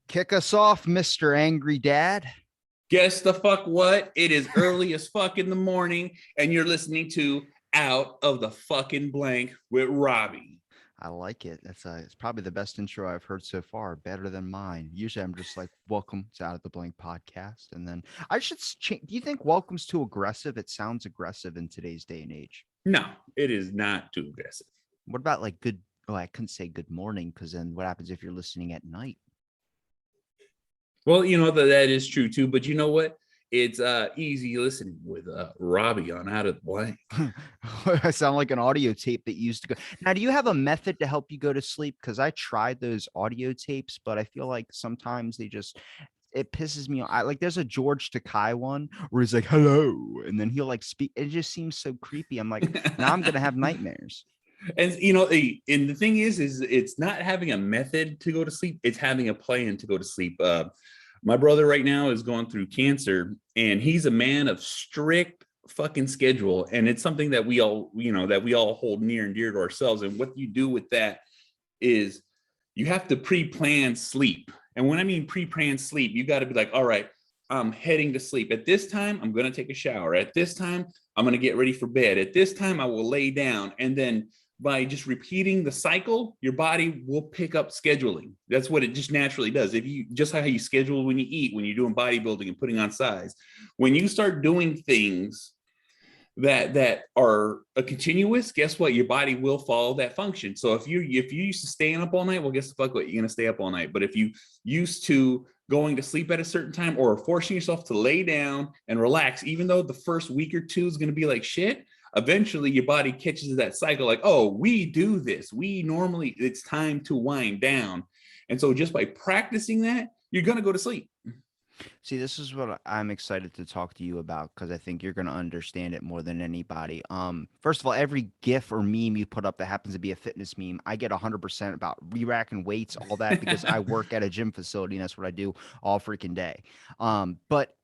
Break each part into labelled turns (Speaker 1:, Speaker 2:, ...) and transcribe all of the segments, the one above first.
Speaker 1: Kick us off, Mr. Angry Dad.
Speaker 2: Guess the fuck what? It is early as fuck in the morning, and you're listening to Out of the Fucking Blank with Robbie.
Speaker 1: I like it. It's probably the best intro I've heard so far, better than mine. Usually I'm just like, welcome to Out of the Blank podcast. And then I should change. Do you think welcome's too aggressive? It sounds aggressive in today's day and age.
Speaker 2: No, it is not too aggressive.
Speaker 1: What about like good? Oh, I couldn't say good morning because then what happens if you're listening at night?
Speaker 2: Well, you know that is true too, but you know what? It's easy listening with Robbie on Out of the Blank.
Speaker 1: I sound like an audio tape that used to go. Now, do you have a method to help you go to sleep? Because I tried those audio tapes, but I feel like sometimes it pisses me off. Like there's a George Takei one where he's like, hello. And then he'll like speak. It just seems so creepy. I'm like, now I'm going to have nightmares.
Speaker 2: And you know, and the thing is it's not having a method to go to sleep. It's having a plan to go to sleep. My brother right now is going through cancer, and he's a man of strict fucking schedule. And it's something that we all, that we all hold near and dear to ourselves. And what you do with that is you have to pre-plan sleep. And when I mean pre-plan sleep, you got to be like, all right, I'm heading to sleep. At this time, I'm going to take a shower. At this time, I'm going to get ready for bed. At this time, I will lay down. And then by just repeating the cycle, your body will pick up scheduling. That's what it just naturally does. If you just how you schedule when you eat, when you're doing bodybuilding and putting on size, when you start doing things that are a continuous, guess what? Your body will follow that function. So if you used to staying up all night, well, guess the fuck what? You're gonna stay up all night. But if you used to going to sleep at a certain time or forcing yourself to lay down and relax, even though the first week or two is gonna be like shit, eventually your body catches that cycle like, oh, we do this. We normally, it's time to wind down. And so just by practicing that, you're going to go to sleep.
Speaker 1: See, this is what I'm excited to talk to you about because I think you're going to understand it more than anybody. First of all, every GIF or meme you put up that happens to be a fitness meme, I get 100% about re-racking weights, all that, because I work at a gym facility and that's what I do all freaking day. But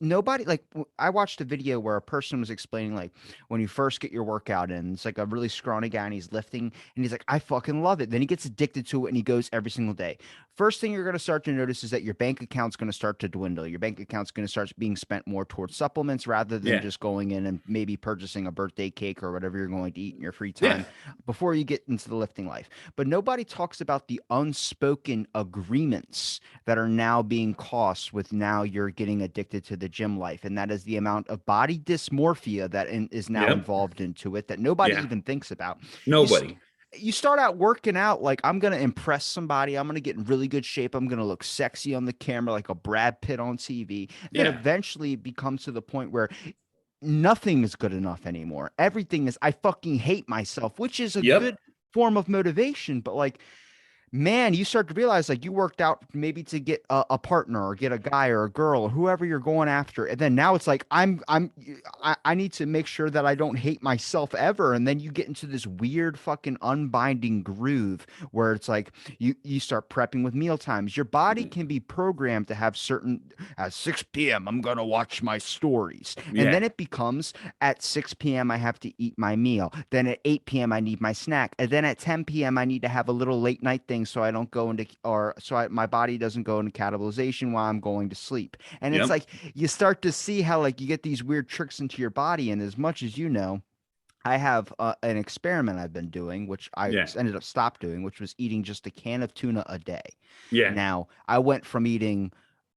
Speaker 1: nobody like I watched a video where a person was explaining like when you first get your workout in, it's like a really scrawny guy and he's lifting and he's like, I fucking love it. Then he gets addicted to it and he goes every single day. First thing you're going to start to notice is that your bank account's going to start to dwindle. Your bank account's going to start being spent more towards supplements rather than just going in and maybe purchasing a birthday cake or whatever you're going to eat in your free time before you get into the lifting life. But nobody talks about the unspoken agreements that are now being cost with now you're getting addicted to the gym life, and that is the amount of body dysmorphia that is now involved into it that nobody even thinks about.
Speaker 2: Nobody.
Speaker 1: You start out working out like I'm going to impress somebody. I'm going to get in really good shape. I'm going to look sexy on the camera like a Brad Pitt on TV. Then eventually it becomes to the point where nothing is good enough anymore. Everything is, I fucking hate myself, which is a good form of motivation. But like, man, you start to realize like you worked out maybe to get a partner or get a guy or a girl or whoever you're going after. And then now it's like, I need to make sure that I don't hate myself ever. And then you get into this weird fucking unbinding groove where it's like you start prepping with meal times. Your body can be programmed to have certain at 6 p.m. I'm going to watch my stories. And then it becomes at 6 p.m. I have to eat my meal. Then at 8 p.m. I need my snack. And then at 10 p.m. I need to have a little late night thing so I don't go into my body doesn't go into catabolization while I'm going to sleep. And it's like you start to see how like you get these weird tricks into your body. And as much as you know, I have an experiment I've been doing, which I ended up stop doing, which was eating just a can of tuna a day. Now I went from eating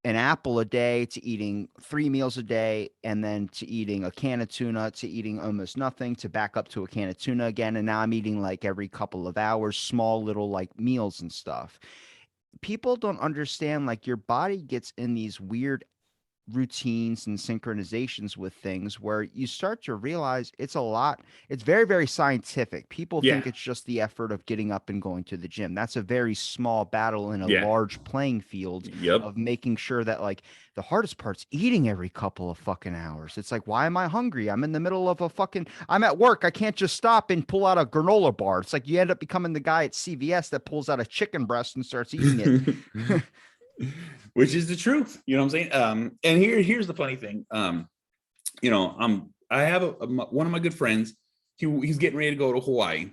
Speaker 1: an apple a day to eating 3 meals a day, and then to eating a can of tuna, to eating almost nothing, to back up to a can of tuna again. And now I'm eating like every couple of hours, small little like meals and stuff. People don't understand like your body gets in these weird routines and synchronizations with things where you start to realize it's very, very scientific. People think it's just the effort of getting up and going to the gym. That's a very small battle in a large playing field of making sure that like the hardest part's eating every couple of fucking hours. It's like, why am I hungry? I'm in the middle of I'm at work. I can't just stop and pull out a granola bar. It's like you end up becoming the guy at CVS that pulls out a chicken breast and starts eating it.
Speaker 2: Which is the truth, you know what I'm saying? And here's the funny thing. I have one of my good friends. He's getting ready to go to Hawaii,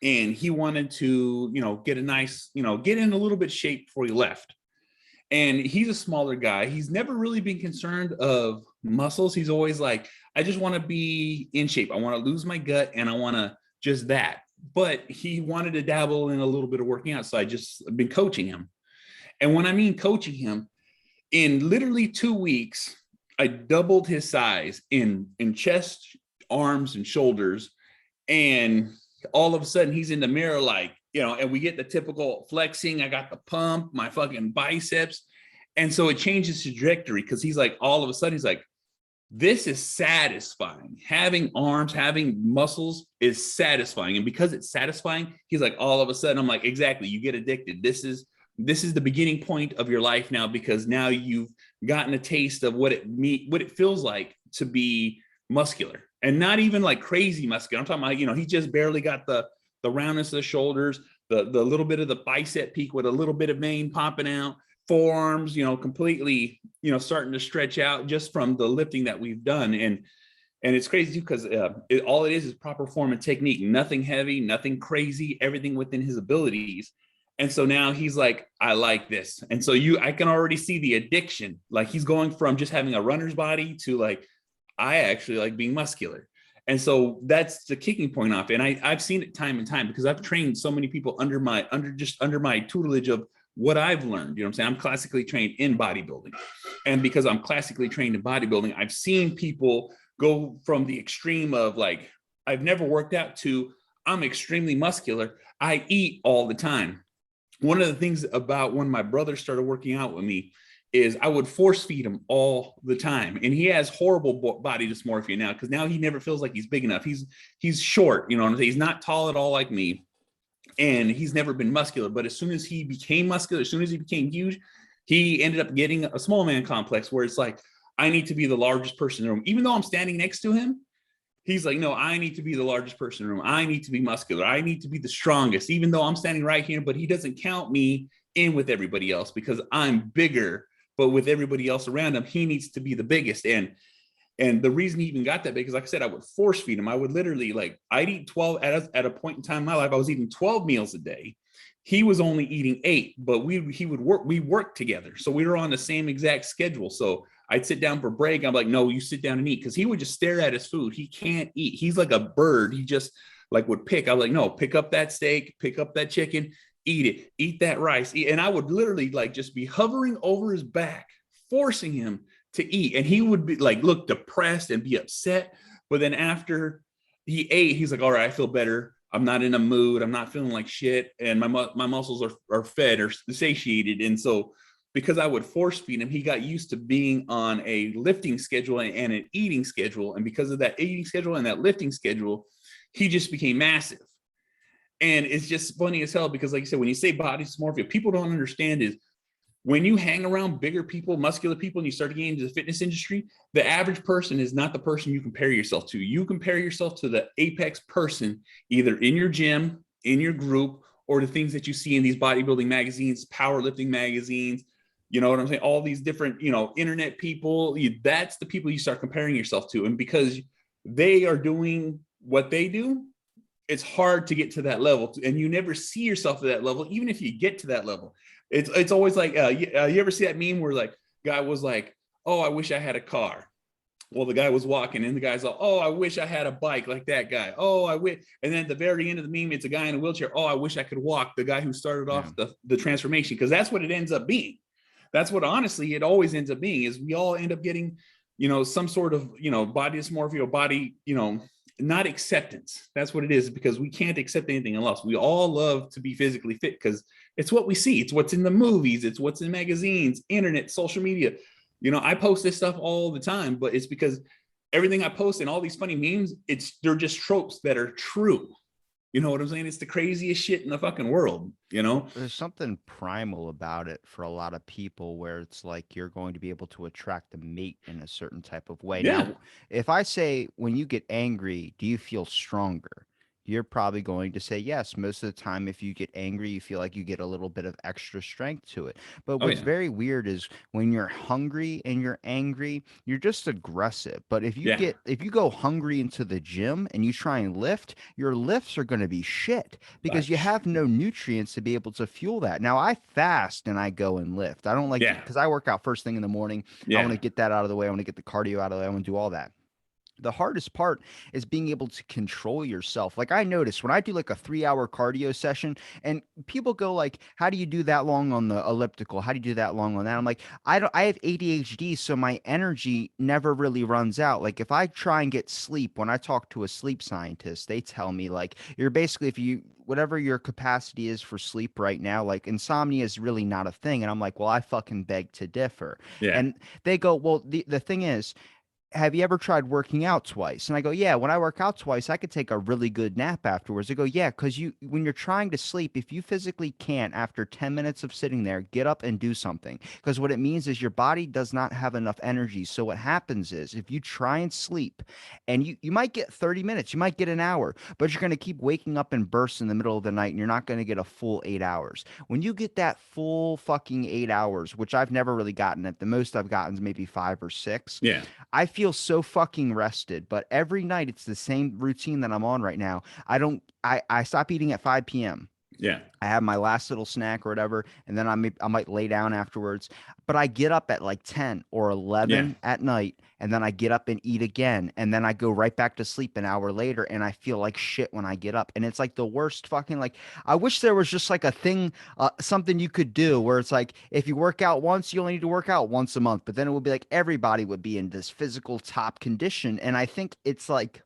Speaker 2: and he wanted to, get a nice, get in a little bit shape before he left. And he's a smaller guy. He's never really been concerned of muscles. He's always like, I just want to be in shape. I want to lose my gut and I want to just that. But he wanted to dabble in a little bit of working out. So I just been coaching him. And when I mean coaching him, in literally 2 weeks, I doubled his size in chest, arms, and shoulders. And all of a sudden he's in the mirror like, and we get the typical flexing. I got the pump, my fucking biceps. And so it changes trajectory because he's like, all of a sudden, he's like, this is satisfying. Having arms, having muscles is satisfying. And because it's satisfying, he's like, all of a sudden, I'm like, exactly, you get addicted. This is the beginning point of your life now, because now you've gotten a taste of what it feels like to be muscular, and not even like crazy muscular. I'm talking about, he just barely got the roundness of the shoulders, the little bit of the bicep peak with a little bit of vein popping out, forearms, completely, starting to stretch out just from the lifting that we've done. And it's crazy because all it is proper form and technique, nothing heavy, nothing crazy, everything within his abilities. And so now he's like, I like this. And so I can already see the addiction. Like he's going from just having a runner's body to like, I actually like being muscular. And so that's the kicking point off. And I've seen it time and time because I've trained so many people under my tutelage of what I've learned. You know what I'm saying? I'm classically trained in bodybuilding. And because I'm classically trained in bodybuilding, I've seen people go from the extreme of like, I've never worked out to I'm extremely muscular. I eat all the time. One of the things about when my brother started working out with me is I would force feed him all the time. And he has horrible body dysmorphia now because now he never feels like he's big enough. He's short, you know what I'm saying? He's not tall at all like me. And he's never been muscular. But as soon as he became muscular, as soon as he became huge, he ended up getting a small man complex where it's like, I need to be the largest person in the room. Even though I'm standing next to him, he's like, no, I need to be the largest person in the room. I need to be muscular. I need to be the strongest, even though I'm standing right here. But he doesn't count me in with everybody else because I'm bigger. But with everybody else around him, he needs to be the biggest. And the reason he even got that big is, like I said, I would force feed him. I would literally I'd eat 12 at a point in time in my life. I was eating 12 meals a day. He was only eating 8, but we worked together. So we were on the same exact schedule. So I'd sit down for break. I'm like, no, you sit down and eat. Cause he would just stare at his food. He can't eat. He's like a bird. He just would pick. I'm like, no, pick up that steak, pick up that chicken, eat it, eat that rice. And I would literally just be hovering over his back, forcing him to eat. And he would be look depressed and be upset. But then after he ate, he's like, all right, I feel better. I'm not in a mood. I'm not feeling like shit. And my muscles are fed or satiated. And so because I would force feed him, he got used to being on a lifting schedule and an eating schedule. And because of that eating schedule and that lifting schedule, he just became massive. And it's just funny as hell because, like you said, when you say body dysmorphia, people don't understand is when you hang around bigger people, muscular people, and you start getting into the fitness industry, the average person is not the person you compare yourself to. You compare yourself to the apex person, either in your gym, in your group, or the things that you see in these bodybuilding magazines, powerlifting magazines, you know what I'm saying? All these different, internet people, that's the people you start comparing yourself to. And because they are doing what they do, it's hard to get to that level. And you never see yourself at that level, even if you get to that level. It's always like, you ever see that meme where guy was like, oh, I wish I had a car. Well, the guy was walking and the guy's like, oh, I wish I had a bike like that guy. Oh, I wish. And then at the very end of the meme, it's a guy in a wheelchair. Oh, I wish I could walk. The guy who started off the transformation, because that's what it ends up being. That's what honestly it always ends up being is we all end up getting, some sort of, body dysmorphia, body, not acceptance. That's what it is, because we can't accept anything else. We all love to be physically fit because it's what we see. It's what's in the movies. It's what's in magazines, internet, social media. I post this stuff all the time, but it's because everything I post and all these funny memes, they're just tropes that are true. You know what I'm saying? It's the craziest shit in the fucking world,
Speaker 1: There's something primal about it for a lot of people where it's like you're going to be able to attract a mate in a certain type of way.
Speaker 2: Yeah.
Speaker 1: Now, if I say when you get angry, do you feel stronger? you're probably going to say yes. Most of the time, if you get angry, you feel like you get a little bit of extra strength to it. But
Speaker 2: Oh
Speaker 1: what's
Speaker 2: yeah.
Speaker 1: very weird is when you're hungry and you're angry, you're just aggressive. But
Speaker 2: Yeah.
Speaker 1: if you go hungry into the gym and you try and lift, your lifts are going to be shit because you have no nutrients to be able to fuel that. Now I fast and I go and lift. I don't like
Speaker 2: Yeah.
Speaker 1: because I work out first thing in the morning. I want
Speaker 2: Yeah.
Speaker 1: to get that out of the way. I want to get the cardio out of the way. I want to do all that. The hardest part is being able to control yourself. Like I notice when I do like a 3 hour cardio session and people go like, how do you do that long on the elliptical? How do you do that long on that? I'm like, I have ADHD. So my energy never really runs out. Like if I try and get sleep, when I talk to a sleep scientist, they tell me like, you're basically, if you, whatever your capacity is for sleep right now, like insomnia is really not a thing. And I'm like, well, I fucking beg to differ.
Speaker 2: Yeah.
Speaker 1: And they go, well, the thing is, have you ever tried working out twice? And I go, yeah, when I work out twice, I could take a really good nap afterwards. They go, yeah, because when you're trying to sleep, if you physically can't, after 10 minutes of sitting there, get up and do something. Because what it means is your body does not have enough energy. So what happens is if you try and sleep and you might get 30 minutes, you might get an hour, but you're going to keep waking up in bursts in the middle of the night and you're not going to get a full 8 hours. When you get that full fucking 8 hours, which I've never really gotten at the most I've gotten is maybe 5 or 6,
Speaker 2: Yeah.
Speaker 1: I feel so fucking rested, but every night it's the same routine that I'm on right now. I stop eating at 5 p.m.
Speaker 2: Yeah.
Speaker 1: I have my last little snack or whatever, and then I might lay down afterwards. But I get up at like 10 or
Speaker 2: Yeah.
Speaker 1: 11 at night, and then I get up and eat again, and then I go right back to sleep an hour later, and I feel like shit when I get up. And it's like the worst fucking like I wish there was just like a thing, something you could do where it's like if you work out once, you only need to work out once a month, but then it would be like everybody would be in this physical top condition. And I think it's like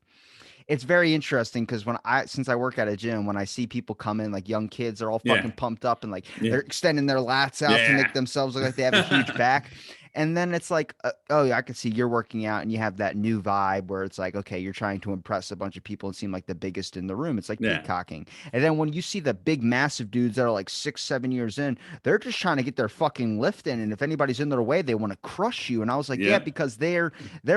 Speaker 1: it's very interesting because since I work at a gym, when I see people come in like young kids, they're all
Speaker 2: Yeah.
Speaker 1: fucking pumped up and like
Speaker 2: Yeah.
Speaker 1: they're extending their lats out to
Speaker 2: Yeah.
Speaker 1: make themselves look like they have a huge back. And then it's like, oh yeah, I can see you're working out and you have that new vibe where it's like, okay, you're trying to impress a bunch of people and seem like the biggest in the room. It's like
Speaker 2: Yeah.
Speaker 1: peacocking. And then when you see the big, massive dudes that are like 6, 7 years in, they're just trying to get their fucking lift in. And if anybody's in their way, they want to crush you. And I was like, yeah,
Speaker 2: Yeah.
Speaker 1: because they're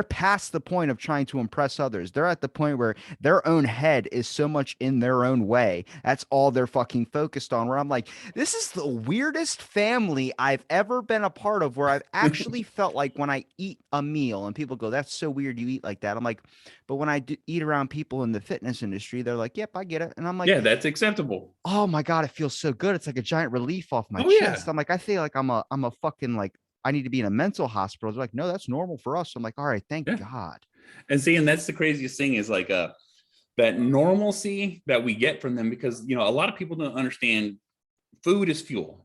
Speaker 1: past the point of trying to impress others. They're at the point where their own head is so much in their own way. That's all they're fucking focused on. Where I'm like, this is the weirdest family I've ever been a part of where I've actually felt like when I eat a meal and people go, that's so weird you eat like that. I'm like, but when I eat around people in the fitness industry, they're like, yep, I get it. And I'm like,
Speaker 2: Yeah. That's acceptable.
Speaker 1: oh my God, it feels so good. It's like a giant relief off my
Speaker 2: Oh yeah.
Speaker 1: chest. I'm like, I feel like I'm a fucking like, I need to be in a mental hospital. They're like, no, that's normal for us. I'm like, all right, thank
Speaker 2: Yeah.
Speaker 1: God.
Speaker 2: And see, and that's the craziest thing is like that normalcy that we get from them because a lot of people don't understand food is fuel,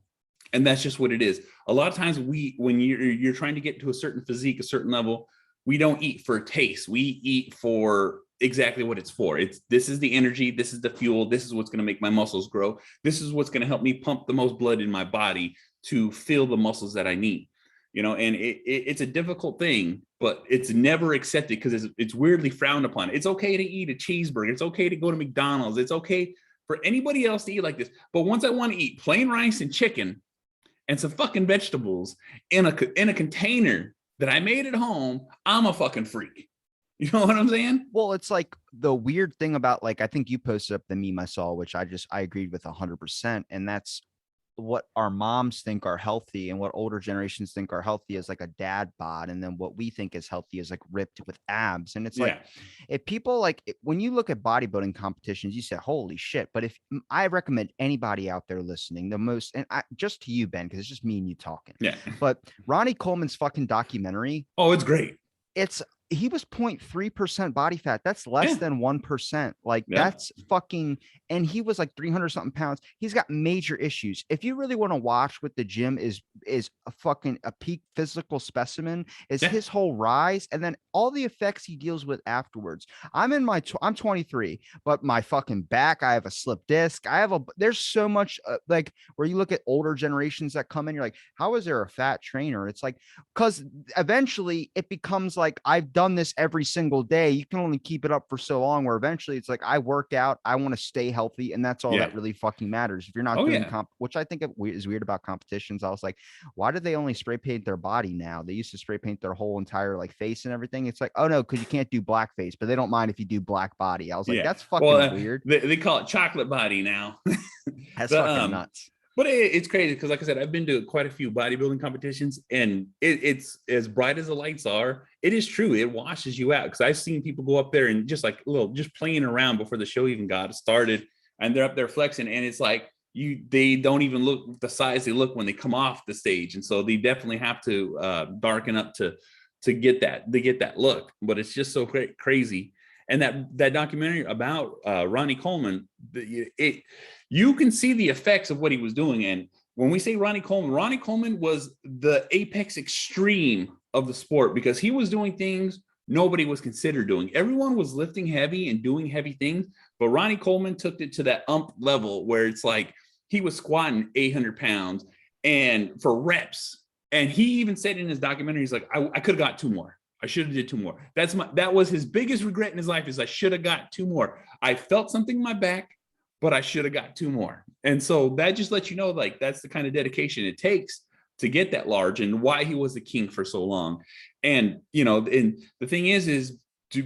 Speaker 2: and that's just what it is. A lot of times when you're trying to get to a certain physique, a certain level, we don't eat for taste. We eat for exactly what it's for. This is the energy, this is the fuel, this is what's going to make my muscles grow, this is what's going to help me pump the most blood in my body to fill the muscles that I need. And it's a difficult thing, but it's never accepted because it's weirdly frowned upon. It's okay to eat a cheeseburger, it's okay to go to McDonald's, it's okay for anybody else to eat like this. But once I want to eat plain rice and chicken and some fucking vegetables in a container that I made at home, I'm a fucking freak. You know what I'm saying?
Speaker 1: Well, it's like the weird thing about like I think you posted up the meme I saw, which I agreed with 100%, and that's what our moms think are healthy and what older generations think are healthy is like a dad bod, and then what we think is healthy is like ripped with abs. And it's like
Speaker 2: Yeah.
Speaker 1: if people like when you look at bodybuilding competitions, you say holy shit. But if I recommend anybody out there listening, the most, and just to you, Ben, because it's just me and you talking,
Speaker 2: Yeah.
Speaker 1: but Ronnie Coleman's fucking documentary,
Speaker 2: Oh, it's great.
Speaker 1: it's he was 0.3% body fat. That's less
Speaker 2: Yeah.
Speaker 1: than 1%. Like
Speaker 2: Yeah.
Speaker 1: that's fucking, and he was like 300 something pounds. He's got major issues. If you really want to watch what the gym is a fucking a peak physical specimen is
Speaker 2: Yeah.
Speaker 1: his whole rise and then all the effects he deals with afterwards. I'm 23, but my fucking back, I have a slip disc. There's so much like where you look at older generations that come in, you're like, how is there a fat trainer? It's like, because eventually it becomes like I've done done this every single day, you can only keep it up for so long, where eventually it's like, I work out, I want to stay healthy, and that's all
Speaker 2: Yeah.
Speaker 1: that really fucking matters. If you're not
Speaker 2: Oh
Speaker 1: doing
Speaker 2: yeah.
Speaker 1: which I think is weird about competitions. I was like, why do they only spray paint their body now? They used to spray paint their whole entire like face and everything. It's like, oh no, because you can't do blackface, but they don't mind if you do black body. I was like,
Speaker 2: Yeah.
Speaker 1: that's
Speaker 2: Well,
Speaker 1: fucking weird.
Speaker 2: they call it chocolate body now.
Speaker 1: That's
Speaker 2: the
Speaker 1: fucking nuts.
Speaker 2: But it's crazy because, like I said, I've been to quite a few bodybuilding competitions, and it's as bright as the lights are. It is true; it washes you out. Because I've seen people go up there and just like just playing around before the show even got started, and they're up there flexing, and it's like they don't even look the size they look when they come off the stage, and so they definitely have to darken up to get that look. But it's just so crazy. And that documentary about Ronnie Coleman, you can see the effects of what he was doing. And when we say Ronnie Coleman was the apex extreme of the sport, because he was doing things nobody was considered doing. Everyone was lifting heavy and doing heavy things, but Ronnie Coleman took it to that level where it's like he was squatting 800 pounds and for reps. And he even said in his documentary, he's like, I could have got 2 more. I should have did 2 more. That was his biggest regret in his life, is I should have got 2 more. I felt something in my back, but I should have got 2 more. And so that just lets you know, like, that's the kind of dedication it takes to get that large, and why he was the king for so long. And, and the thing is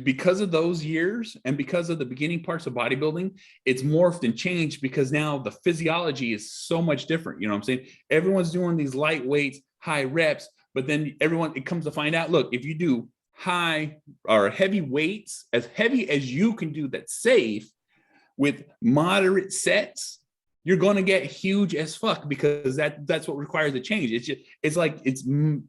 Speaker 2: because of those years and because of the beginning parts of bodybuilding, it's morphed and changed because now the physiology is so much different. You know what I'm saying? Everyone's doing these light weights, high reps, but then it comes to find out, look, if you do high or heavy weights, as heavy as you can do that's safe with moderate sets, you're going to get huge as fuck, because that's what requires a change. It's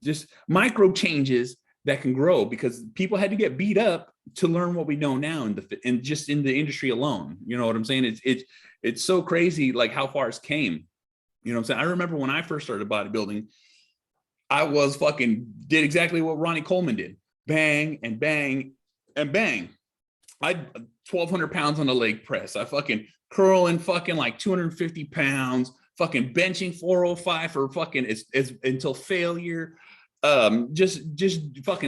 Speaker 2: just micro changes that can grow, because people had to get beat up to learn what we know now in just in the industry alone. You know what I'm saying? It's so crazy, like how far it's came. You know what I'm saying? I remember when I first started bodybuilding, I was did exactly what Ronnie Coleman did. Bang and bang and bang. I 1,200 pounds on the leg press. I curling like 250 pounds, benching 405 for until failure. Just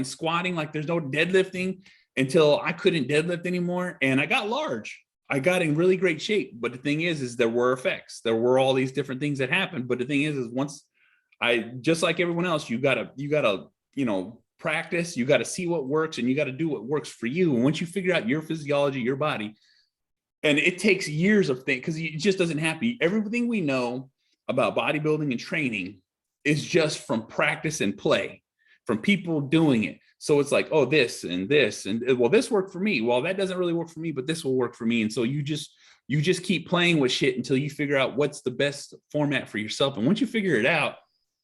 Speaker 2: squatting like there's no deadlifting until I couldn't deadlift anymore. And I got large. I got in really great shape. But the thing is there were effects. There were all these different things that happened. But the thing is once just like everyone else, you gotta, practice, you gotta see what works, and you gotta do what works for you. And once you figure out your physiology, your body, and it takes years of things, because it just doesn't happen. Everything we know about bodybuilding and training is just from practice and play, from people doing it. So it's like, oh, this and this, and well, this worked for me. Well, that doesn't really work for me, but this will work for me. And so you just keep playing with shit until you figure out what's the best format for yourself. And once you figure it out,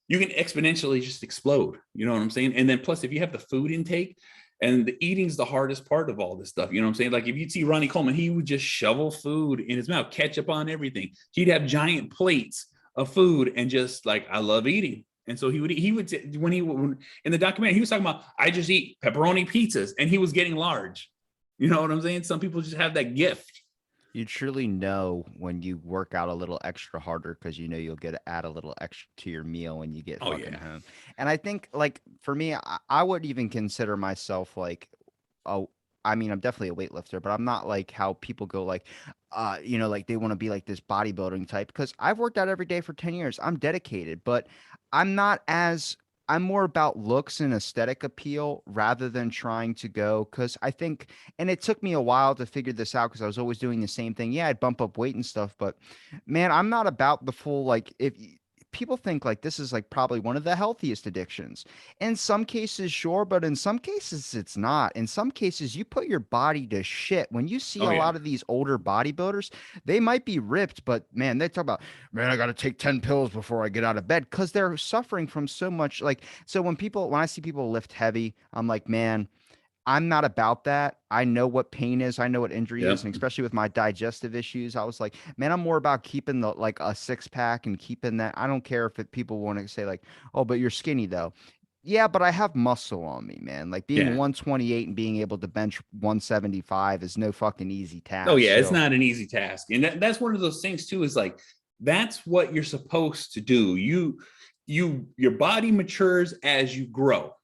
Speaker 2: you can exponentially just explode. You know what I'm saying? And then plus, if you have the food intake, and the eating's the hardest part of all this stuff. You know what I'm saying? Like if you'd see Ronnie Coleman, he would just shovel food in his mouth, ketchup on everything. He'd have giant plates of food and just like, I love eating. And so he would in the documentary, he was talking about, I just eat pepperoni pizzas, and he was getting large. You know what I'm saying? Some people just have that gift.
Speaker 1: You truly know when you work out a little extra harder, because you'll get to add a little extra to your meal when you get home. And I think, like, for me, I would even consider myself like, I mean, I'm definitely a weightlifter, but I'm not like how people go like, like they want to be like this bodybuilding type, because I've worked out every day for 10 years. I'm dedicated, but I'm more about looks and aesthetic appeal rather than trying to go, because I think, and it took me a while to figure this out because I was always doing the same thing. Yeah, I'd bump up weight and stuff, but man, I'm not about the full, like, if people think like this is like probably one of the healthiest addictions. In some cases, sure, but in some cases, it's not. In some cases, you put your body to shit. When you see a lot of these older bodybuilders, they might be ripped, but man, they talk about, man, I got to take 10 pills before I get out of bed, because they're suffering from so much. Like, so when I see people lift heavy, I'm like, man, I'm not about that. I know what pain is. I know what injury is. And especially with my digestive issues, I was like, man, I'm more about keeping like a 6-pack and keeping that. I don't care if people want to say like, oh, but you're skinny though. Yeah, but I have muscle on me, man. Like being 128 and being able to bench 175 is no fucking easy task.
Speaker 2: Oh yeah, it's not an easy task. And that's one of those things too, is like, that's what you're supposed to do. Your body matures as you grow.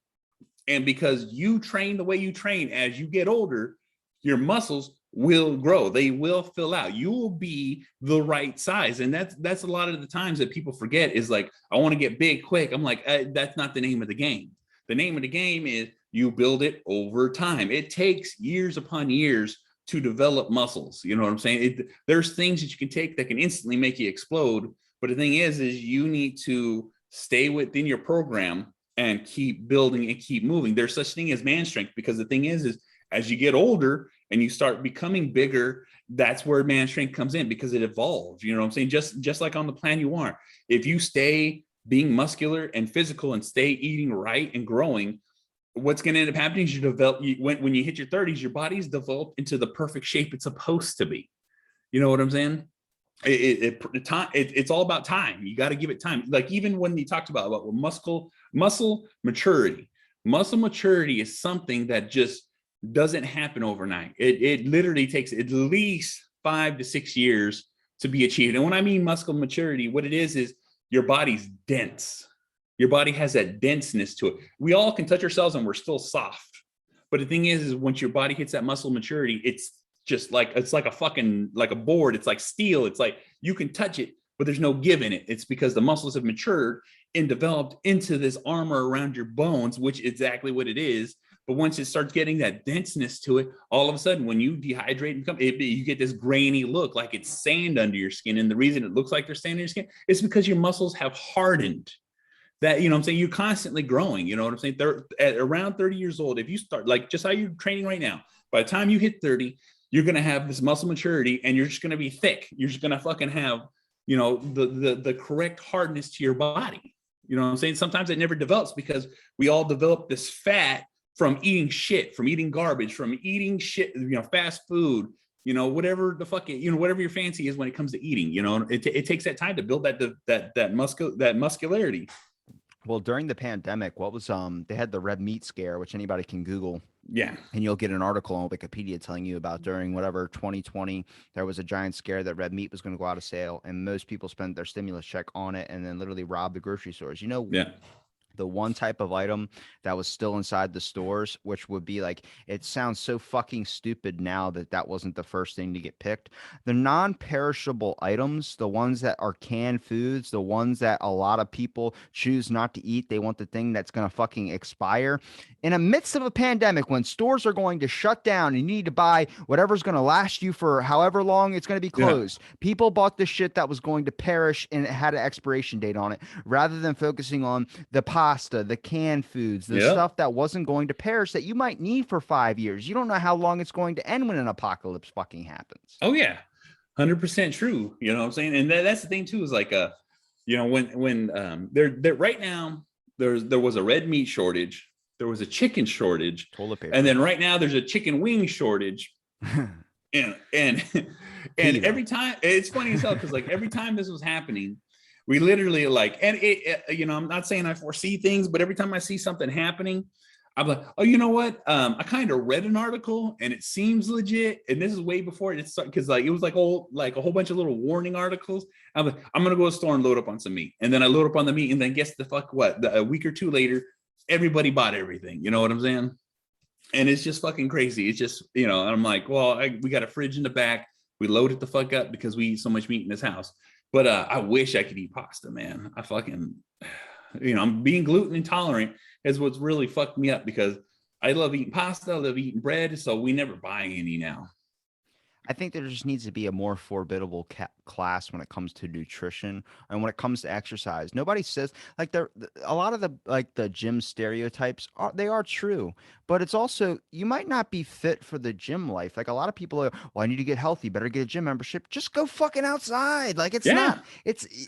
Speaker 2: And because you train the way you train, as you get older, your muscles will grow. They will fill out. You will be the right size. And that's a lot of the times that people forget is like, I want to get big quick. I'm like, that's not the name of the game. The name of the game is you build it over time. It takes years upon years to develop muscles. You know what I'm saying? There's things that you can take that can instantly make you explode. But the thing is you need to stay within your program and keep building and keep moving. There's such thing as man strength, because the thing is as you get older and you start becoming bigger, that's where man strength comes in, because it evolves. You know what I'm saying? Just like on the plan you are. If you stay being muscular and physical and stay eating right and growing, what's going to end up happening is when you hit your 30s, your body's developed into the perfect shape it's supposed to be. You know what I'm saying? It's all about time. You got to give it time. Like even when you talked about muscle maturity is something that just doesn't happen overnight. It literally takes at least 5 to 6 years to be achieved. And when I mean muscle maturity, what it is your body's dense. Your body has that denseness to it. We all can touch ourselves and we're still soft. But the thing is once your body hits that muscle maturity, it's just like, it's like a fucking, like a board. It's like steel. It's like you can touch it, but there's no give in it. It's because the muscles have matured and developed into this armor around your bones, which is exactly what it is. But once it starts getting that denseness to it, all of a sudden, when you dehydrate and you get this grainy look, like it's sand under your skin. And the reason it looks like there's sand under your skin is because your muscles have hardened. That, you know what I'm saying? You're constantly growing. You know what I'm saying? At around 30 years old, if you start, like just how you're training right now, by the time you hit 30, you're going to have this muscle maturity and you're just going to be thick. You're just going to fucking have, you know, the correct hardness to your body. You know what I'm saying? Sometimes it never develops because we all develop this fat from eating shit, from eating garbage, from eating shit, you know, fast food, you know, whatever the fuck, you know, whatever your fancy is when it comes to eating, you know, it takes that time to build that muscularity.
Speaker 1: Well, during the pandemic, what was they had the red meat scare, which anybody can Google.
Speaker 2: Yeah.
Speaker 1: And you'll get an article on Wikipedia telling you about during whatever 2020, there was a giant scare that red meat was going to go out of sale, and most people spent their stimulus check on it and then literally robbed the grocery stores. You know,
Speaker 2: Yeah.
Speaker 1: the one type of item that was still inside the stores, which would be like, it sounds so fucking stupid now that that wasn't the first thing to get picked. The non-perishable items, the ones that are canned foods, the ones that a lot of people choose not to eat, they want the thing that's going to fucking expire. In the midst of a pandemic, when stores are going to shut down and you need to buy whatever's going to last you for however long it's going to be closed, people bought the shit that was going to perish and it had an expiration date on it, rather than focusing on the pasta, the canned foods, the stuff that wasn't going to perish that you might need for 5 years. You don't know how long it's going to end when an apocalypse fucking happens.
Speaker 2: Oh yeah, 100% true. You know what I'm saying? And that's the thing too, is like you know, when there right now there was a red meat shortage, there was a chicken shortage,
Speaker 1: toilet paper,
Speaker 2: and then right now there's a chicken wing shortage. and every time, it's funny as hell because like every time this was happening, we literally like, and you know, I'm not saying I foresee things, but every time I see something happening, I'm like, oh, you know what? I kind of read an article and it seems legit. And this is way before it started, because like it was like a whole bunch of little warning articles. I'm like, I'm gonna go to the store and load up on some meat. And then I load up on the meat, and then guess the fuck what? A week or two later, everybody bought everything. You know what I'm saying? And it's just fucking crazy. It's just, you know, I'm like, well, we got a fridge in the back. We load it the fuck up because we eat so much meat in this house. But I wish I could eat pasta, man. I fucking, you know, I'm being gluten intolerant is what's really fucked me up, because I love eating pasta, I love eating bread, so we never buy any now.
Speaker 1: I think there just needs to be a more formidable class when it comes to nutrition and when it comes to exercise. Nobody says like a lot of the gym stereotypes are true, but it's also, you might not be fit for the gym life. Like a lot of people are, well, I need to get healthy, better get a gym membership. Just go fucking outside. Like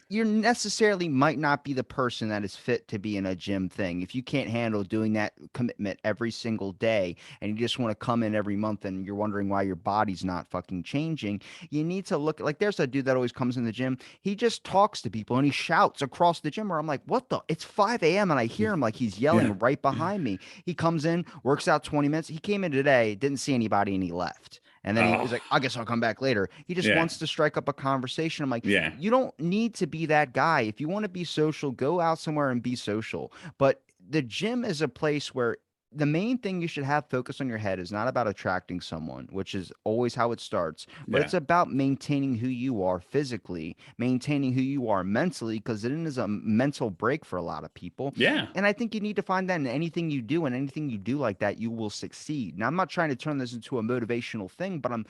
Speaker 1: you necessarily might not be the person that is fit to be in a gym thing. If you can't handle doing that commitment every single day and you just want to come in every month and you're wondering why your body's not fucking changing, you need to look like, there's a dude that always comes in the gym. He just talks to people and he shouts across the gym where I'm like, what the? It's 5 a.m. and I hear him like he's yelling right behind me. He comes in, works out 20 minutes. He came in today, didn't see anybody, and he left. And then he was like, I guess I'll come back later. He just wants to strike up a conversation. I'm like, you don't need to be that guy. If you want to be social, go out somewhere and be social. But the gym is a place where the main thing you should have focus on your head is not about attracting someone, which is always how it starts, but
Speaker 2: Yeah.
Speaker 1: it's about maintaining who you are physically, maintaining who you are mentally, because it is a mental break for a lot of people.
Speaker 2: Yeah.
Speaker 1: And I think you need to find that in anything you do, and anything you do like that, you will succeed. Now, I'm not trying to turn this into a motivational thing, but I'm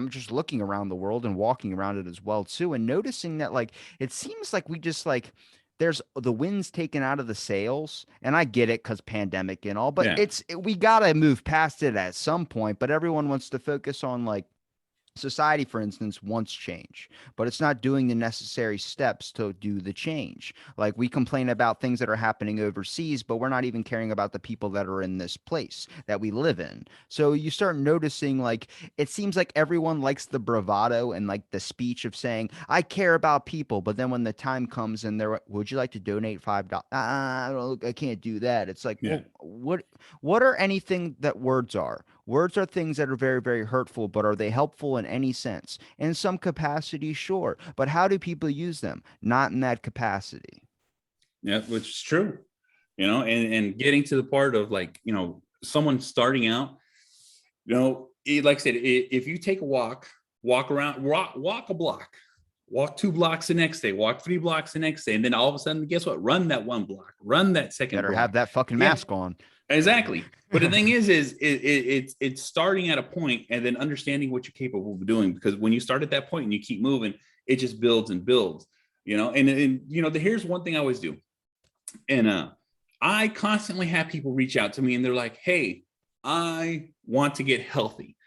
Speaker 1: just looking around the world and walking around it as well too, and noticing that like it seems like we just like there's the wind's taken out of the sails, and I get it because pandemic and all, but
Speaker 2: Yeah.
Speaker 1: we gotta move past it at some point. But everyone wants to focus on like society, for instance, wants change, but it's not doing the necessary steps to do the change. Like we complain about things that are happening overseas, but we're not even caring about the people that are in this place that we live in. So you start noticing like it seems like everyone likes the bravado and like the speech of saying, I care about people. But then when the time comes and they're, would you like to donate $5? I can't do that. It's like,
Speaker 2: Yeah.
Speaker 1: well, what are anything that words are? Words are things that are very, very hurtful, but are they helpful in any sense? In some capacity, sure. But how do people use them? Not in that capacity.
Speaker 2: Yeah, which is true. And getting to the part of like, someone starting out, like I said, if you take a walk around, walk a block, walk 2 blocks the next day, walk 3 blocks the next day, and then all of a sudden, guess what? Run that 1 block, run that second
Speaker 1: Better
Speaker 2: block.
Speaker 1: have that fucking
Speaker 2: Yeah,
Speaker 1: mask on.
Speaker 2: exactly. But the thing is it's starting at a point and then understanding what you're capable of doing. Because when you start at that point and you keep moving, it just builds and builds. Here's one thing I always do, and I constantly have people reach out to me and they're like, "Hey, I want to get healthy,"